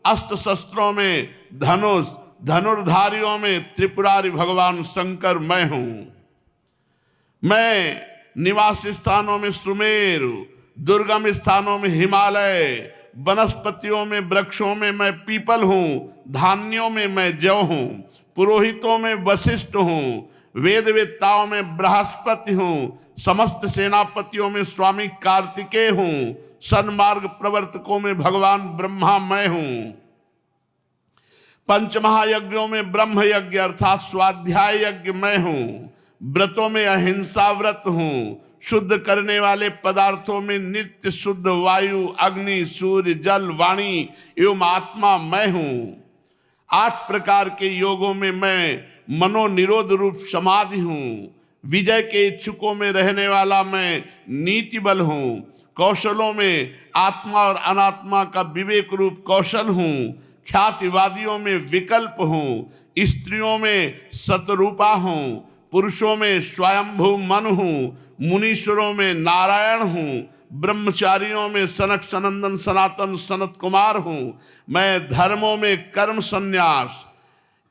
अस्त्र शस्त्रों में धनुष, धनुर्धारियों में त्रिपुरारी भगवान शंकर मैं हूं। मैं निवास स्थानों में सुमेरु, दुर्गम स्थानों में हिमालय, वनस्पतियों में वृक्षों में मैं पीपल हूं, धान्यों में मैं जौ हूं, पुरोहितों में वशिष्ठ हूं, वेद वेत्ताओं में बृहस्पति हूं, समस्त सेनापतियों में स्वामी कार्तिकेय हूं, सन्मार्ग प्रवर्तकों में भगवान ब्रह्मा मैं हूं। पंचमहायज्ञों में ब्रह्म यज्ञ अर्थात स्वाध्याय यज्ञ मैं हूं। व्रतों में अहिंसा व्रत हूं। शुद्ध करने वाले पदार्थों में नित्य शुद्ध वायु, अग्नि, सूर्य, जल, वाणी एवं आत्मा मैं हूं। 8 प्रकार के योगों में मैं मनोनिरोध रूप समाधि हूं। विजय के इच्छुकों में रहने वाला मैं नीति बल हूं। कौशलों में आत्मा और अनात्मा का विवेक रूप कौशल हूं, ख्यातिवादियों में विकल्प हूं, स्त्रियों में सतरूपा हूं, पुरुषों में स्वयंभू मन हूं, मुनीश्वरों में नारायण हूं, ब्रह्मचारियों में सनक सनंदन सनातन सनत कुमार हूं, मैं धर्मों में कर्म संन्यास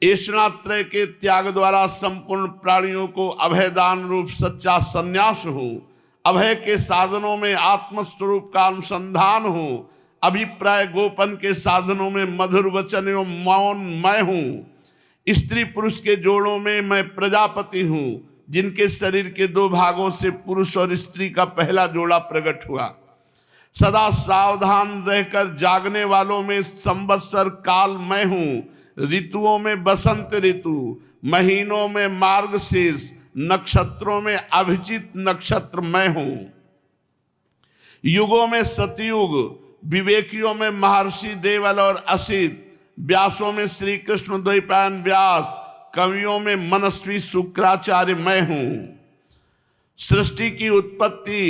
ऐशनात्रय के त्याग द्वारा संपूर्ण प्राणियों को अभयदान रूप सच्चा संन्यास हूं, अभय के साधनों में आत्मस्वरूप का अनुसंधान हूं, अभिप्राय गोपन के साधनों में मधुर वचन एवं मौन मैं हूं, स्त्री पुरुष के जोड़ों में मैं प्रजापति हूं, जिनके शरीर के दो भागों से पुरुष और स्त्री का पहला जोड़ा प्रकट हुआ। सदा सावधान रहकर जागने वालों में संवत्सर काल मैं हूं, ऋतुओं में बसंत ऋतु, महीनों में मार्गशीर्ष, नक्षत्रों में अभिजित नक्षत्र मैं हूं, युगों में सतयुग, विवेकियों में महर्षि देवल और असित, व्यासों में श्री कृष्ण द्वैपायन व्यास, कवियों में मनस्वी शुक्राचार्य मैं हूं। सृष्टि की उत्पत्ति,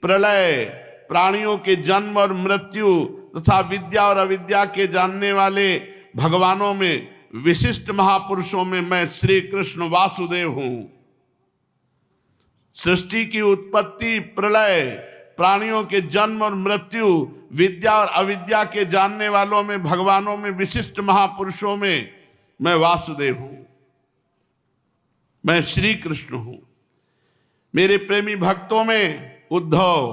प्रलय, प्राणियों के जन्म और मृत्यु तथा विद्या और अविद्या के जानने वाले भगवानों में विशिष्ट महापुरुषों में मैं श्री कृष्ण वासुदेव हूं। सृष्टि की उत्पत्ति, प्रलय, प्राणियों के जन्म और मृत्यु, विद्या और अविद्या के जानने वालों में भगवानों में विशिष्ट महापुरुषों में मैं वासुदेव हूं, मैं श्री कृष्ण हूं। मेरे प्रेमी भक्तों में उद्धव,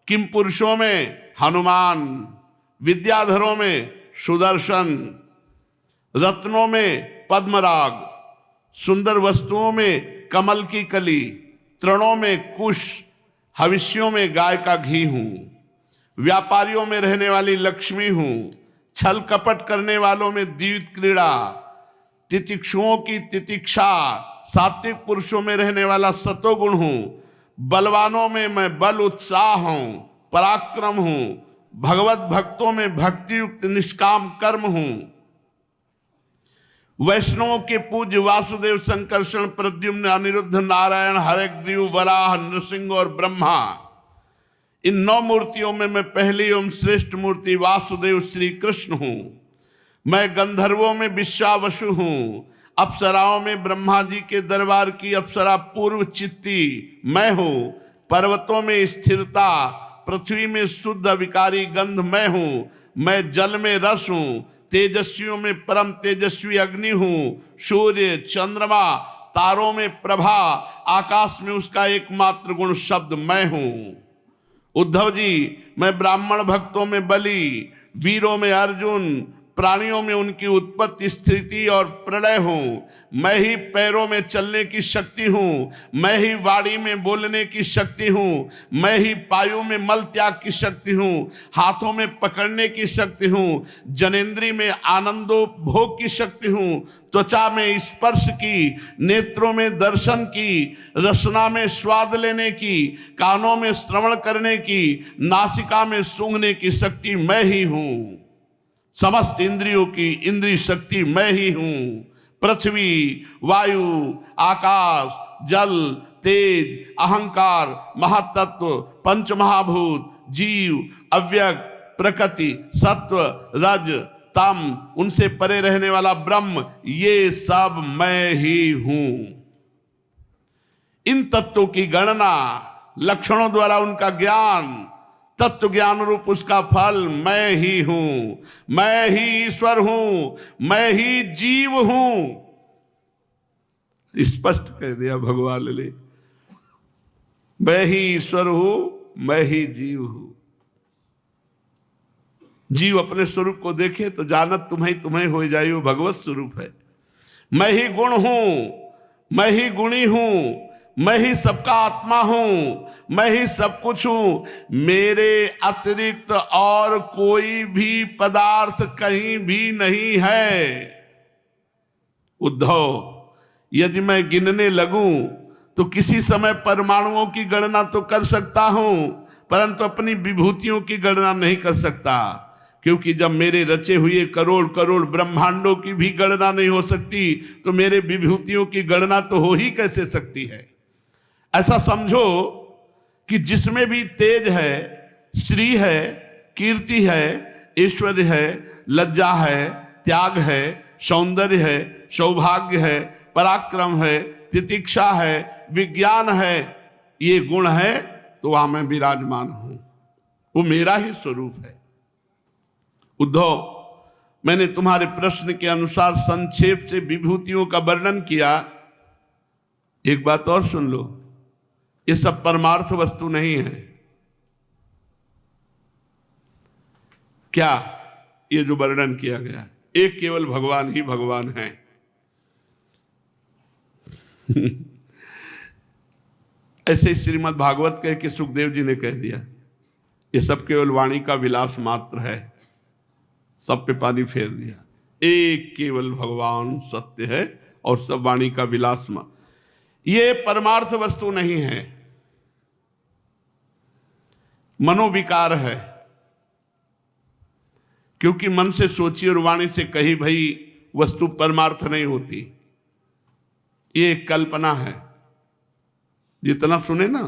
किम पुरुषों में हनुमान, विद्याधरों में सुदर्शन, रत्नों में पद्मराग, सुंदर वस्तुओं में कमल की कली, तृणों में कुश, हविष्यों में गाय का घी हूं, व्यापारियों में रहने वाली लक्ष्मी हूं, छल कपट करने वालों में द्विविध क्रीड़ा, तितिक्षुओं की तितिक्षा, सात्विक पुरुषों में रहने वाला सतोगुण हूं, बलवानों में मैं बल उत्साह हूं, पराक्रम हूं, भगवत भक्तों में भक्ति युक्त निष्काम कर्म हूं, वैष्णवों के पूज्य वासुदेव, संकर्षण, प्रद्युम्न, अनिरुद्ध, नारायण, हयग्रीव, वराह, नृसिंह और ब्रह्मा, इन 9 मूर्तियों में मैं पहली एवं श्रेष्ठ मूर्ति वासुदेव श्री कृष्ण हूं। मैं गंधर्वों में विश्वावसु हूं, अप्सराओं में ब्रह्मा जी के दरबार की अप्सरा पूर्व चित्ती मैं हूं, पर्वतों में स्थिरता, पृथ्वी में शुद्ध विकारी गंध मैं हूं, मैं जल में रस हूं, तेजस्वियों में परम तेजस्वी अग्नि हूं, सूर्य, चंद्रमा, तारों में प्रभा, आकाश में उसका एकमात्र गुण शब्द मैं हूं। उद्धव जी, मैं ब्राह्मण भक्तों में बलि, वीरों में अर्जुन, प्राणियों में उनकी उत्पत्ति, स्थिति और प्रलय हूं, मैं ही पैरों में चलने की शक्ति हूं, मैं ही वाणी में बोलने की शक्ति हूं, मैं ही पायों में मल त्याग की शक्ति हूं, हाथों में पकड़ने की शक्ति हूं, जनेंद्री में आनंदोपभोग की शक्ति हूं, त्वचा में स्पर्श की, नेत्रों में दर्शन की, रसना में स्वाद लेने की, कानों में श्रवण करने की, नासिका में सूंघने की शक्ति मैं ही हूं। समस्त इंद्रियों की इंद्रिय शक्ति मैं ही हूं। पृथ्वी, वायु, आकाश, जल, तेज, अहंकार, महातत्व, पंचमहाभूत, जीव, अव्यक्त, प्रकृति, सत्व, रज, तम, उनसे परे रहने वाला ब्रह्म, ये सब मैं ही हूं। इन तत्वों की गणना, लक्षणों द्वारा उनका ज्ञान, तत्व ज्ञान रूप उसका फल मैं ही हूं। मैं ही ईश्वर हूं, मैं ही जीव हूं। स्पष्ट कह दिया भगवान ने, मैं ही ईश्वर हूं, मैं ही जीव हूं। जीव अपने स्वरूप को देखे तो जानत तुम्हें तुम्हें हो जाए, वो भगवत स्वरूप है। मैं ही गुण हूं, मैं ही गुणी हूं, मैं ही सबका आत्मा हूं, मैं ही सब कुछ हूं। मेरे अतिरिक्त और कोई भी पदार्थ कहीं भी नहीं है। उद्धव, यदि मैं गिनने लगूं तो किसी समय परमाणुओं की गणना तो कर सकता हूं, परंतु अपनी विभूतियों की गणना नहीं कर सकता, क्योंकि जब मेरे रचे हुए करोड़ करोड़ ब्रह्मांडों की भी गणना नहीं हो सकती तो मेरे विभूतियों की गणना तो हो ही कैसे सकती है। ऐसा समझो कि जिसमें भी तेज है, श्री है, कीर्ति है, ऐश्वर्य है, लज्जा है, त्याग है, सौंदर्य है, सौभाग्य है, पराक्रम है, तितिक्षा है, विज्ञान है, ये गुण है तो वहां मैं विराजमान हूं, वो मेरा ही स्वरूप है। उद्धव, मैंने तुम्हारे प्रश्न के अनुसार संक्षेप से विभूतियों का वर्णन किया। एक बात और सुन लो, ये सब परमार्थ वस्तु नहीं है। क्या ये जो वर्णन किया गया, एक केवल भगवान ही भगवान है। ऐसे श्रीमद् भागवत कह के सुखदेव जी ने कह दिया, ये सब केवल वाणी का विलास मात्र है, सब पे पानी फेर दिया। एक केवल भगवान सत्य है और सब वाणी का विलास मात्र, ये परमार्थ वस्तु नहीं है, मनोविकार है। क्योंकि मन से सोची और वाणी से कही भई वस्तु परमार्थ नहीं होती, ये कल्पना है। जितना सुने ना,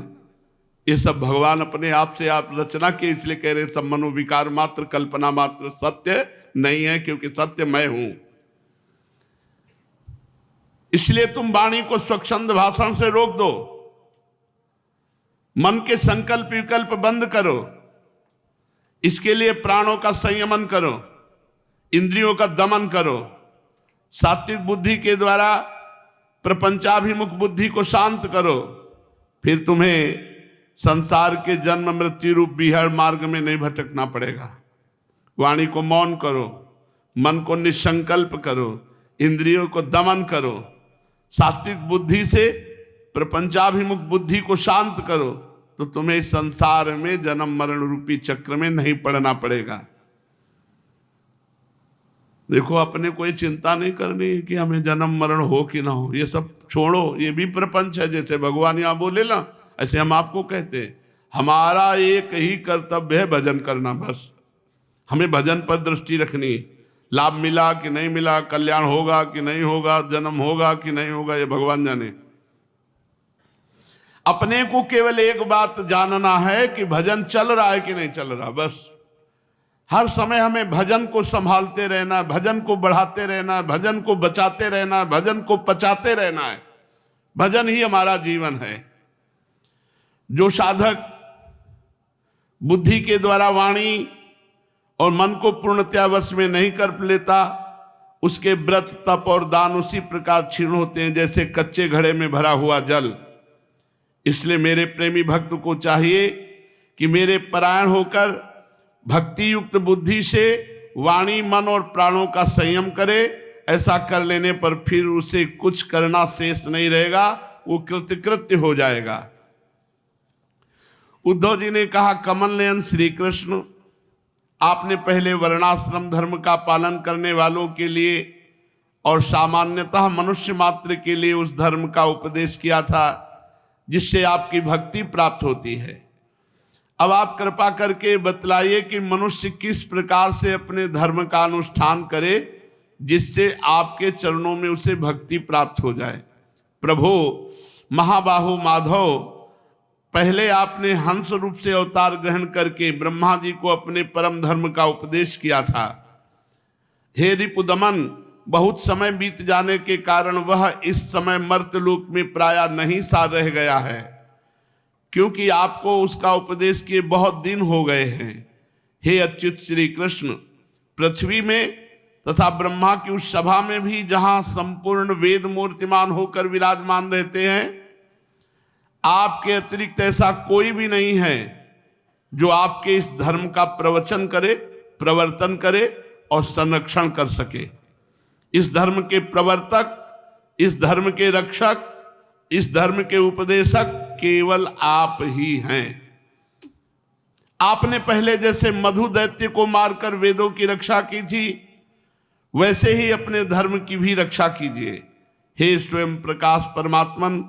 ये सब भगवान अपने आप से आप रचना के, इसलिए कह रहे सब मनोविकार मात्र, कल्पना मात्र, सत्य नहीं है, क्योंकि सत्य मैं हूं। इसलिए तुम वाणी को स्वच्छंद भाषण से रोक दो, मन के संकल्प विकल्प बंद करो, इसके लिए प्राणों का संयमन करो, इंद्रियों का दमन करो, सात्विक बुद्धि के द्वारा प्रपंचाभिमुख बुद्धि को शांत करो, फिर तुम्हें संसार के जन्म मृत्यु रूप विहर मार्ग में नहीं भटकना पड़ेगा। वाणी को मौन करो, मन को निसंकल्प करो, इंद्रियों को दमन करो, सात्विक बुद्धि से प्रपंचाभिमुख बुद्धि को शांत करो, तो तुम्हें संसार में जन्म मरण रूपी चक्र में नहीं पड़ना पड़ेगा। देखो, अपने कोई चिंता नहीं करनी कि हमें जन्म मरण हो कि ना हो, ये सब छोड़ो, ये भी प्रपंच है। जैसे भगवान यहाँ बोले ना, ऐसे हम आपको कहते हैं, हमारा एक ही कर्तव्य है भजन करना, बस हमें भजन पर दृष्टि रखनी। लाभ मिला कि नहीं मिला, कल्याण होगा कि नहीं होगा, जन्म होगा कि नहीं होगा, ये भगवान जाने। अपने को केवल एक बात जानना है कि भजन चल रहा है कि नहीं चल रहा, बस हर समय हमें भजन को संभालते रहना है, भजन को बढ़ाते रहना है, भजन को बचाते रहना है, भजन को पचाते रहना है। भजन ही हमारा जीवन है। जो साधक बुद्धि के द्वारा वाणी और मन को पूर्णतया वश में नहीं कर लेता, उसके व्रत तप और दान उसी प्रकार क्षीण होते हैं जैसे कच्चे घड़े में भरा हुआ जल। इसलिए मेरे प्रेमी भक्त को चाहिए कि मेरे परायण होकर भक्ति युक्त बुद्धि से वाणी, मन और प्राणों का संयम करे। ऐसा कर लेने पर फिर उसे कुछ करना शेष नहीं रहेगा, वो कृतकृत्य हो जाएगा। उद्धव जी ने कहा, कमल नयन श्री कृष्ण, आपने पहले वर्णाश्रम धर्म का पालन करने वालों के लिए और सामान्यतः मनुष्य मात्र के लिए उस धर्म का उपदेश किया था जिससे आपकी भक्ति प्राप्त होती है। अब आप कृपा करके बतलाइए कि मनुष्य किस प्रकार से अपने धर्म का अनुष्ठान करे जिससे आपके चरणों में उसे भक्ति प्राप्त हो जाए। प्रभु महाबाहु माधव, पहले आपने हंस रूप से अवतार ग्रहण करके ब्रह्मा जी को अपने परम धर्म का उपदेश किया था। हे रिपुदमन, बहुत समय बीत जाने के कारण वह इस समय मर्त्यलोक में प्राय नहीं सा रह गया है, क्योंकि आपको उसका उपदेश किए बहुत दिन हो गए हैं। हे अच्युत श्री कृष्ण, पृथ्वी में तथा ब्रह्मा की उस सभा में भी जहां संपूर्ण वेद मूर्तिमान होकर विराजमान रहते हैं, आपके अतिरिक्त ऐसा कोई भी नहीं है जो आपके इस धर्म का प्रवचन करे, प्रवर्तन करे और संरक्षण कर सके। इस धर्म के प्रवर्तक, इस धर्म के रक्षक, इस धर्म के उपदेशक केवल आप ही हैं। आपने पहले जैसे मधु दैत्य को मारकर वेदों की रक्षा की थी, वैसे ही अपने धर्म की भी रक्षा कीजिए। हे स्वयं प्रकाश परमात्मन,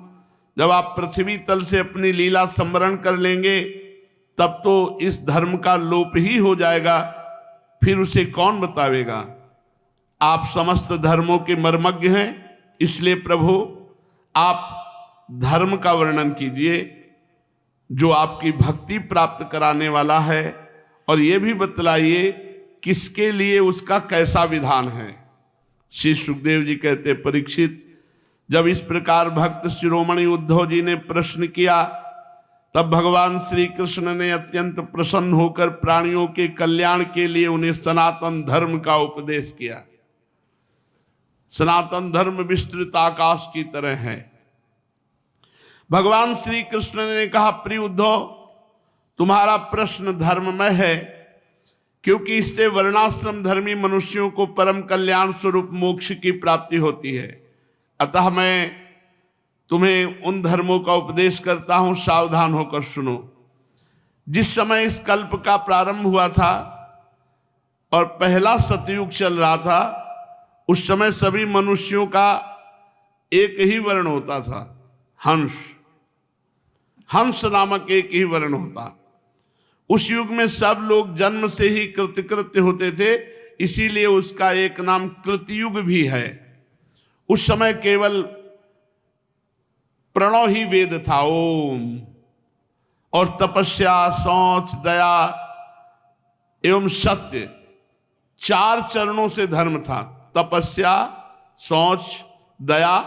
जब आप पृथ्वी तल से अपनी लीला स्मरण कर लेंगे तब तो इस धर्म का लोप ही हो जाएगा, फिर उसे कौन बतावेगा। आप समस्त धर्मों के मर्मज्ञ हैं, इसलिए प्रभु आप धर्म का वर्णन कीजिए जो आपकी भक्ति प्राप्त कराने वाला है और ये भी बतलाइए किसके लिए उसका कैसा विधान है। श्री सुखदेव जी कहते, परीक्षित, जब इस प्रकार भक्त शिरोमणि उद्धव जी ने प्रश्न किया, तब भगवान श्री कृष्ण ने अत्यंत प्रसन्न होकर प्राणियों के कल्याण के लिए उन्हें सनातन धर्म का उपदेश किया। सनातन धर्म विस्तृत आकाश की तरह है। भगवान श्री कृष्ण ने कहा, प्रिय उद्धव, तुम्हारा प्रश्न धर्ममय है, क्योंकि इससे वर्णाश्रम धर्मी मनुष्यों को परम कल्याण स्वरूप मोक्ष की प्राप्ति होती है। अतः मैं तुम्हें उन धर्मों का उपदेश करता हूं, सावधान होकर सुनो। जिस समय इस कल्प का प्रारंभ हुआ था और पहला सतयुग चल रहा था, उस समय सभी मनुष्यों का एक ही वर्ण होता था, हंस। हंस नामक एक ही वर्ण होता। उस युग में सब लोग जन्म से ही कृतकृत्य होते थे, इसीलिए उसका एक नाम कृतयुग भी है। उस समय केवल प्रणव ही वेद था, ओम, और तपस्या, शौच, दया एवं सत्य, 4 चरणों से धर्म था। तपस्या, शौच, दया,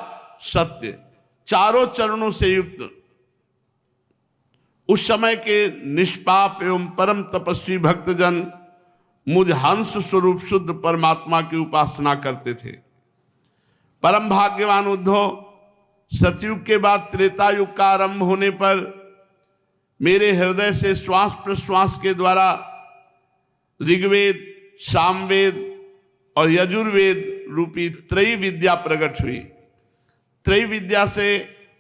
सत्य, चारों चरणों से युक्त उस समय के निष्पाप एवं परम तपस्वी भक्तजन मुझ हंस स्वरूप शुद्ध परमात्मा की उपासना करते थे। परम भाग्यवान उद्धव, सतयुग के बाद त्रेता युग का आरंभ होने पर मेरे हृदय से श्वास प्रश्वास के द्वारा ऋग्वेद, सामवेद और यजुर्वेद रूपी त्रयी विद्या प्रकट हुई। त्रयी विद्या से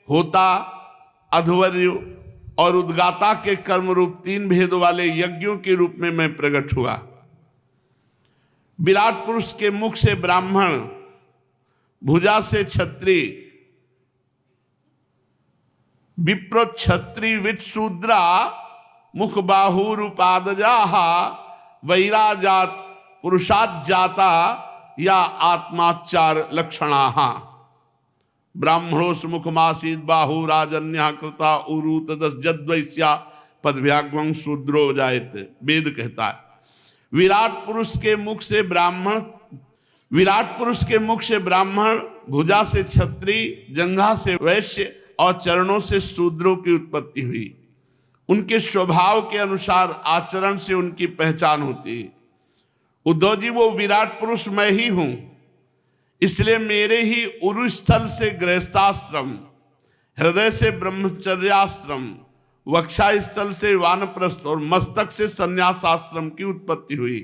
होता, अध्वर्य और उद्गाता के कर्म रूप 3 भेद वाले यज्ञों के रूप में मैं प्रकट हुआ। विराट पुरुष के मुख से ब्राह्मण, भुजा से क्षत्रिय, विप्र क्षत्रिय विट शूद्रा, मुख बाहुरुपादजा, वैराजात पुरुषात जाता या आत्माचार लक्षणा। ब्राह्मणोस मुखमासीद बाहु राजन्या कृता उरु तदस जद्वैस्या पदव्याग्वं शूद्रो जायत। वेद कहता है विराट पुरुष के मुख से ब्राह्मण, भुजा से क्षत्रिय, जंघा से वैश्य और चरणों से शूद्रों की उत्पत्ति हुई। उनके स्वभाव के अनुसार आचरण से उनकी पहचान होती है। उद्धव जी, वो विराट पुरुष मैं ही हूं, इसलिए मेरे ही उरु स्थल से गृहस्थाश्रम, हृदय से ब्रह्मचर्याश्रम, वक्षा स्थल से वानप्रस्थ और मस्तक से संन्यासाश्रम की उत्पत्ति हुई।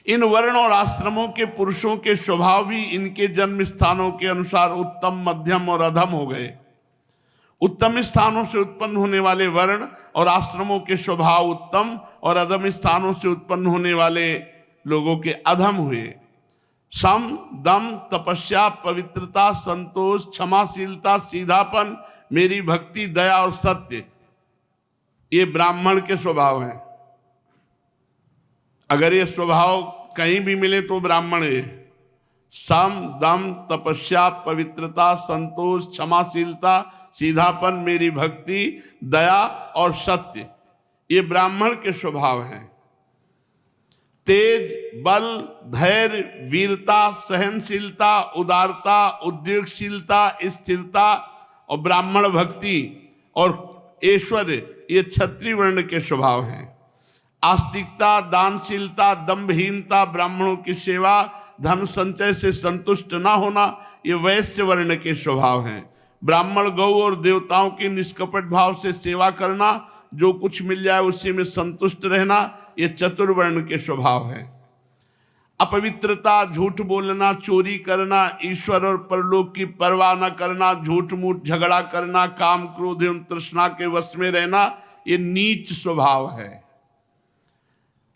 इन वर्ण और आश्रमों के पुरुषों के स्वभाव भी इनके जन्म स्थानों के अनुसार उत्तम, मध्यम और अधम हो गए। उत्तम स्थानों से उत्पन्न होने वाले वर्ण और आश्रमों के स्वभाव उत्तम और अधम स्थानों से उत्पन्न होने वाले लोगों के अधम हुए। सम, दम, तपस्या, पवित्रता, संतोष, क्षमाशीलता, सीधापन, मेरी भक्ति, दया और सत्य, ये ब्राह्मण के स्वभाव हैं। अगर ये स्वभाव कहीं भी मिले तो ब्राह्मण है। सम, दम, तपस्या, पवित्रता, संतोष, क्षमाशीलता, सीधापन, मेरी भक्ति, दया और सत्य, ये ब्राह्मण के स्वभाव हैं। तेज, बल, धैर्य, वीरता, सहनशीलता, उदारता, उद्योगशीलता, स्थिरता और ब्राह्मण भक्ति और ऐश्वर्य, ये क्षत्रिय वर्ण के स्वभाव हैं। आस्तिकता, दानशीलता, दंभहीनता, ब्राह्मणों की सेवा, धन संचय से संतुष्ट न होना, ये वैश्य वर्ण के स्वभाव हैं। ब्राह्मण गौ और देवताओं की निष्कपट भाव से सेवा करना, जो कुछ मिल जाए उसी में संतुष्ट रहना, ये चतुर्वर्ण के स्वभाव है। अपवित्रता, झूठ बोलना, चोरी करना, ईश्वर और परलोक की परवाह न करना, झूठ मूठ झगड़ा करना, काम क्रोध एवं तृष्णा के वश में रहना, ये नीच स्वभाव है।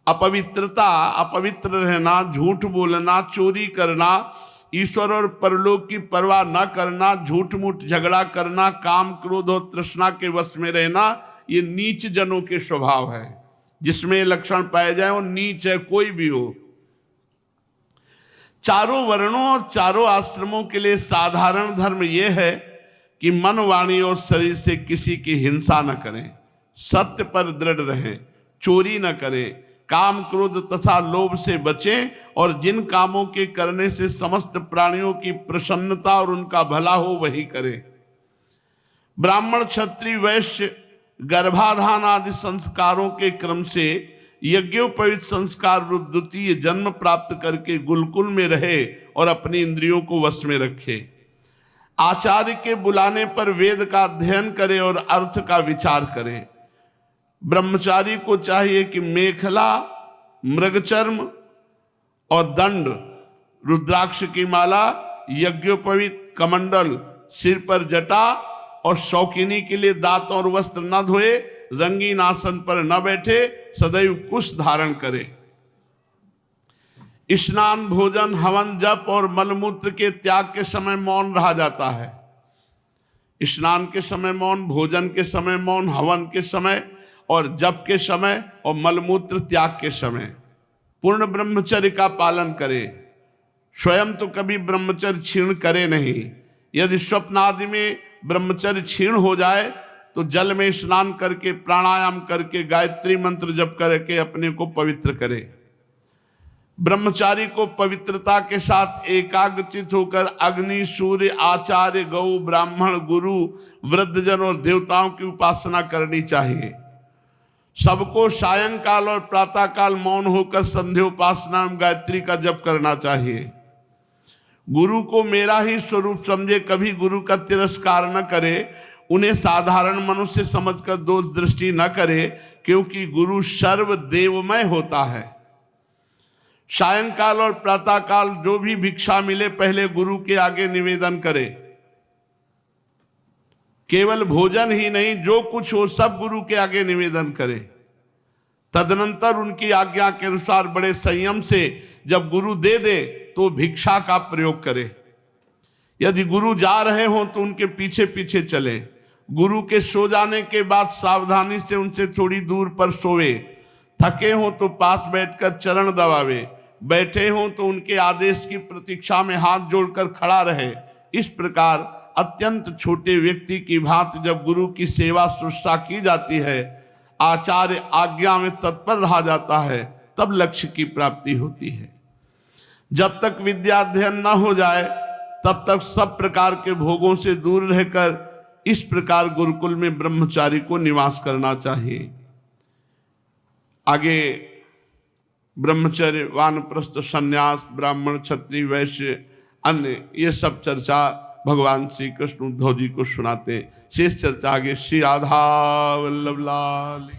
अपवित्रता, अपवित्र रहना, झूठ बोलना, चोरी करना, ईश्वर और परलोक की परवाह न करना, झूठ मूठ झगड़ा करना, काम क्रोध और तृष्णा के वश में रहना, ये नीच जनों के स्वभाव है। जिसमें लक्षण पाए जाए वो नीच है, कोई भी हो। चारों वर्णों और चारों आश्रमों के लिए साधारण धर्म यह है कि मन, वाणी और शरीर से किसी की हिंसा न करें, सत्य पर दृढ़ रहें, चोरी न करें, काम क्रोध तथा लोभ से बचें और जिन कामों के करने से समस्त प्राणियों की प्रसन्नता और उनका भला हो वही करें। ब्राह्मण क्षत्रिय वैश्य गर्भाधान आदि संस्कारों के क्रम से यज्ञोपवीत संस्कार रूप द्वितीय जन्म प्राप्त करके गुरुकुल में रहे और अपनी इंद्रियों को वश में रखे। आचार्य के बुलाने पर वेद का अध्ययन करे और अर्थ का विचार करे। ब्रह्मचारी को चाहिए कि मेखला, मृगचर्म और दंड, रुद्राक्ष की माला, यज्ञोपवीत कमंडल, सिर पर जटा और शौकीनी के लिए दांत और वस्त्र न धोए, रंगीन आसन पर न बैठे, सदैव कुश धारण करे। स्नान, भोजन, हवन, जप और मलमूत्र के त्याग के समय मौन रहा जाता है। स्नान के समय मौन, भोजन के समय मौन, हवन के समय और जप के समय और मलमूत्र त्याग के समय पूर्ण ब्रह्मचर्य का पालन करे। स्वयं तो कभी ब्रह्मचर्य क्षीण करे नहीं। यदि स्वप्न आदि में ब्रह्मचर्य क्षीण हो जाए तो जल में स्नान करके, प्राणायाम करके, गायत्री मंत्र जप करके अपने को पवित्र करे। ब्रह्मचारी को पवित्रता के साथ एकाग्रचित होकर अग्नि, सूर्य, आचार्य, गौ, ब्राह्मण, गुरु, वृद्धजन और देवताओं की उपासना करनी चाहिए। सबको सायंकाल और प्रातःकाल मौन होकर संध्योपासना एवं गायत्री का जप करना चाहिए। गुरु को मेरा ही स्वरूप समझे, कभी गुरु का तिरस्कार न करे, उन्हें साधारण मनुष्य समझकर दोष दृष्टि न करे, क्योंकि गुरु सर्वदेवमय होता है। सायंकाल और प्रातःकाल जो भी भिक्षा मिले पहले गुरु के आगे निवेदन करे। केवल भोजन ही नहीं, जो कुछ हो सब गुरु के आगे निवेदन करे। तदनंतर उनकी आज्ञा के अनुसार बड़े संयम से जब गुरु दे दे तो भिक्षा का प्रयोग करे। यदि गुरु जा रहे हो तो उनके पीछे पीछे चले। गुरु के सो जाने के बाद सावधानी से उनसे थोड़ी दूर पर सोवे। थके हो तो पास बैठकर चरण दबावे। बैठे हो तो उनके आदेश की प्रतीक्षा में हाथ जोड़कर खड़ा रहे। इस प्रकार अत्यंत छोटे व्यक्ति की भांति जब गुरु की सेवा शुश्रूषा की जाती है, आचार्य आज्ञा में तत्पर रहा जाता है, तब लक्ष्य की प्राप्ति होती है। जब तक विद्या अध्ययन न हो जाए तब तक सब प्रकार के भोगों से दूर रहकर इस प्रकार गुरुकुल में ब्रह्मचारी को निवास करना चाहिए। आगे ब्रह्मचर्य, वानप्रस्थ, संन्यास, ब्राह्मण, क्षत्रिय, वैश्य, अन्य ये सब चर्चा भगवान श्री कृष्ण उद्धव जी को सुनाते। शेष चर्चा आगे। श्री राधा वल्लभ लाल।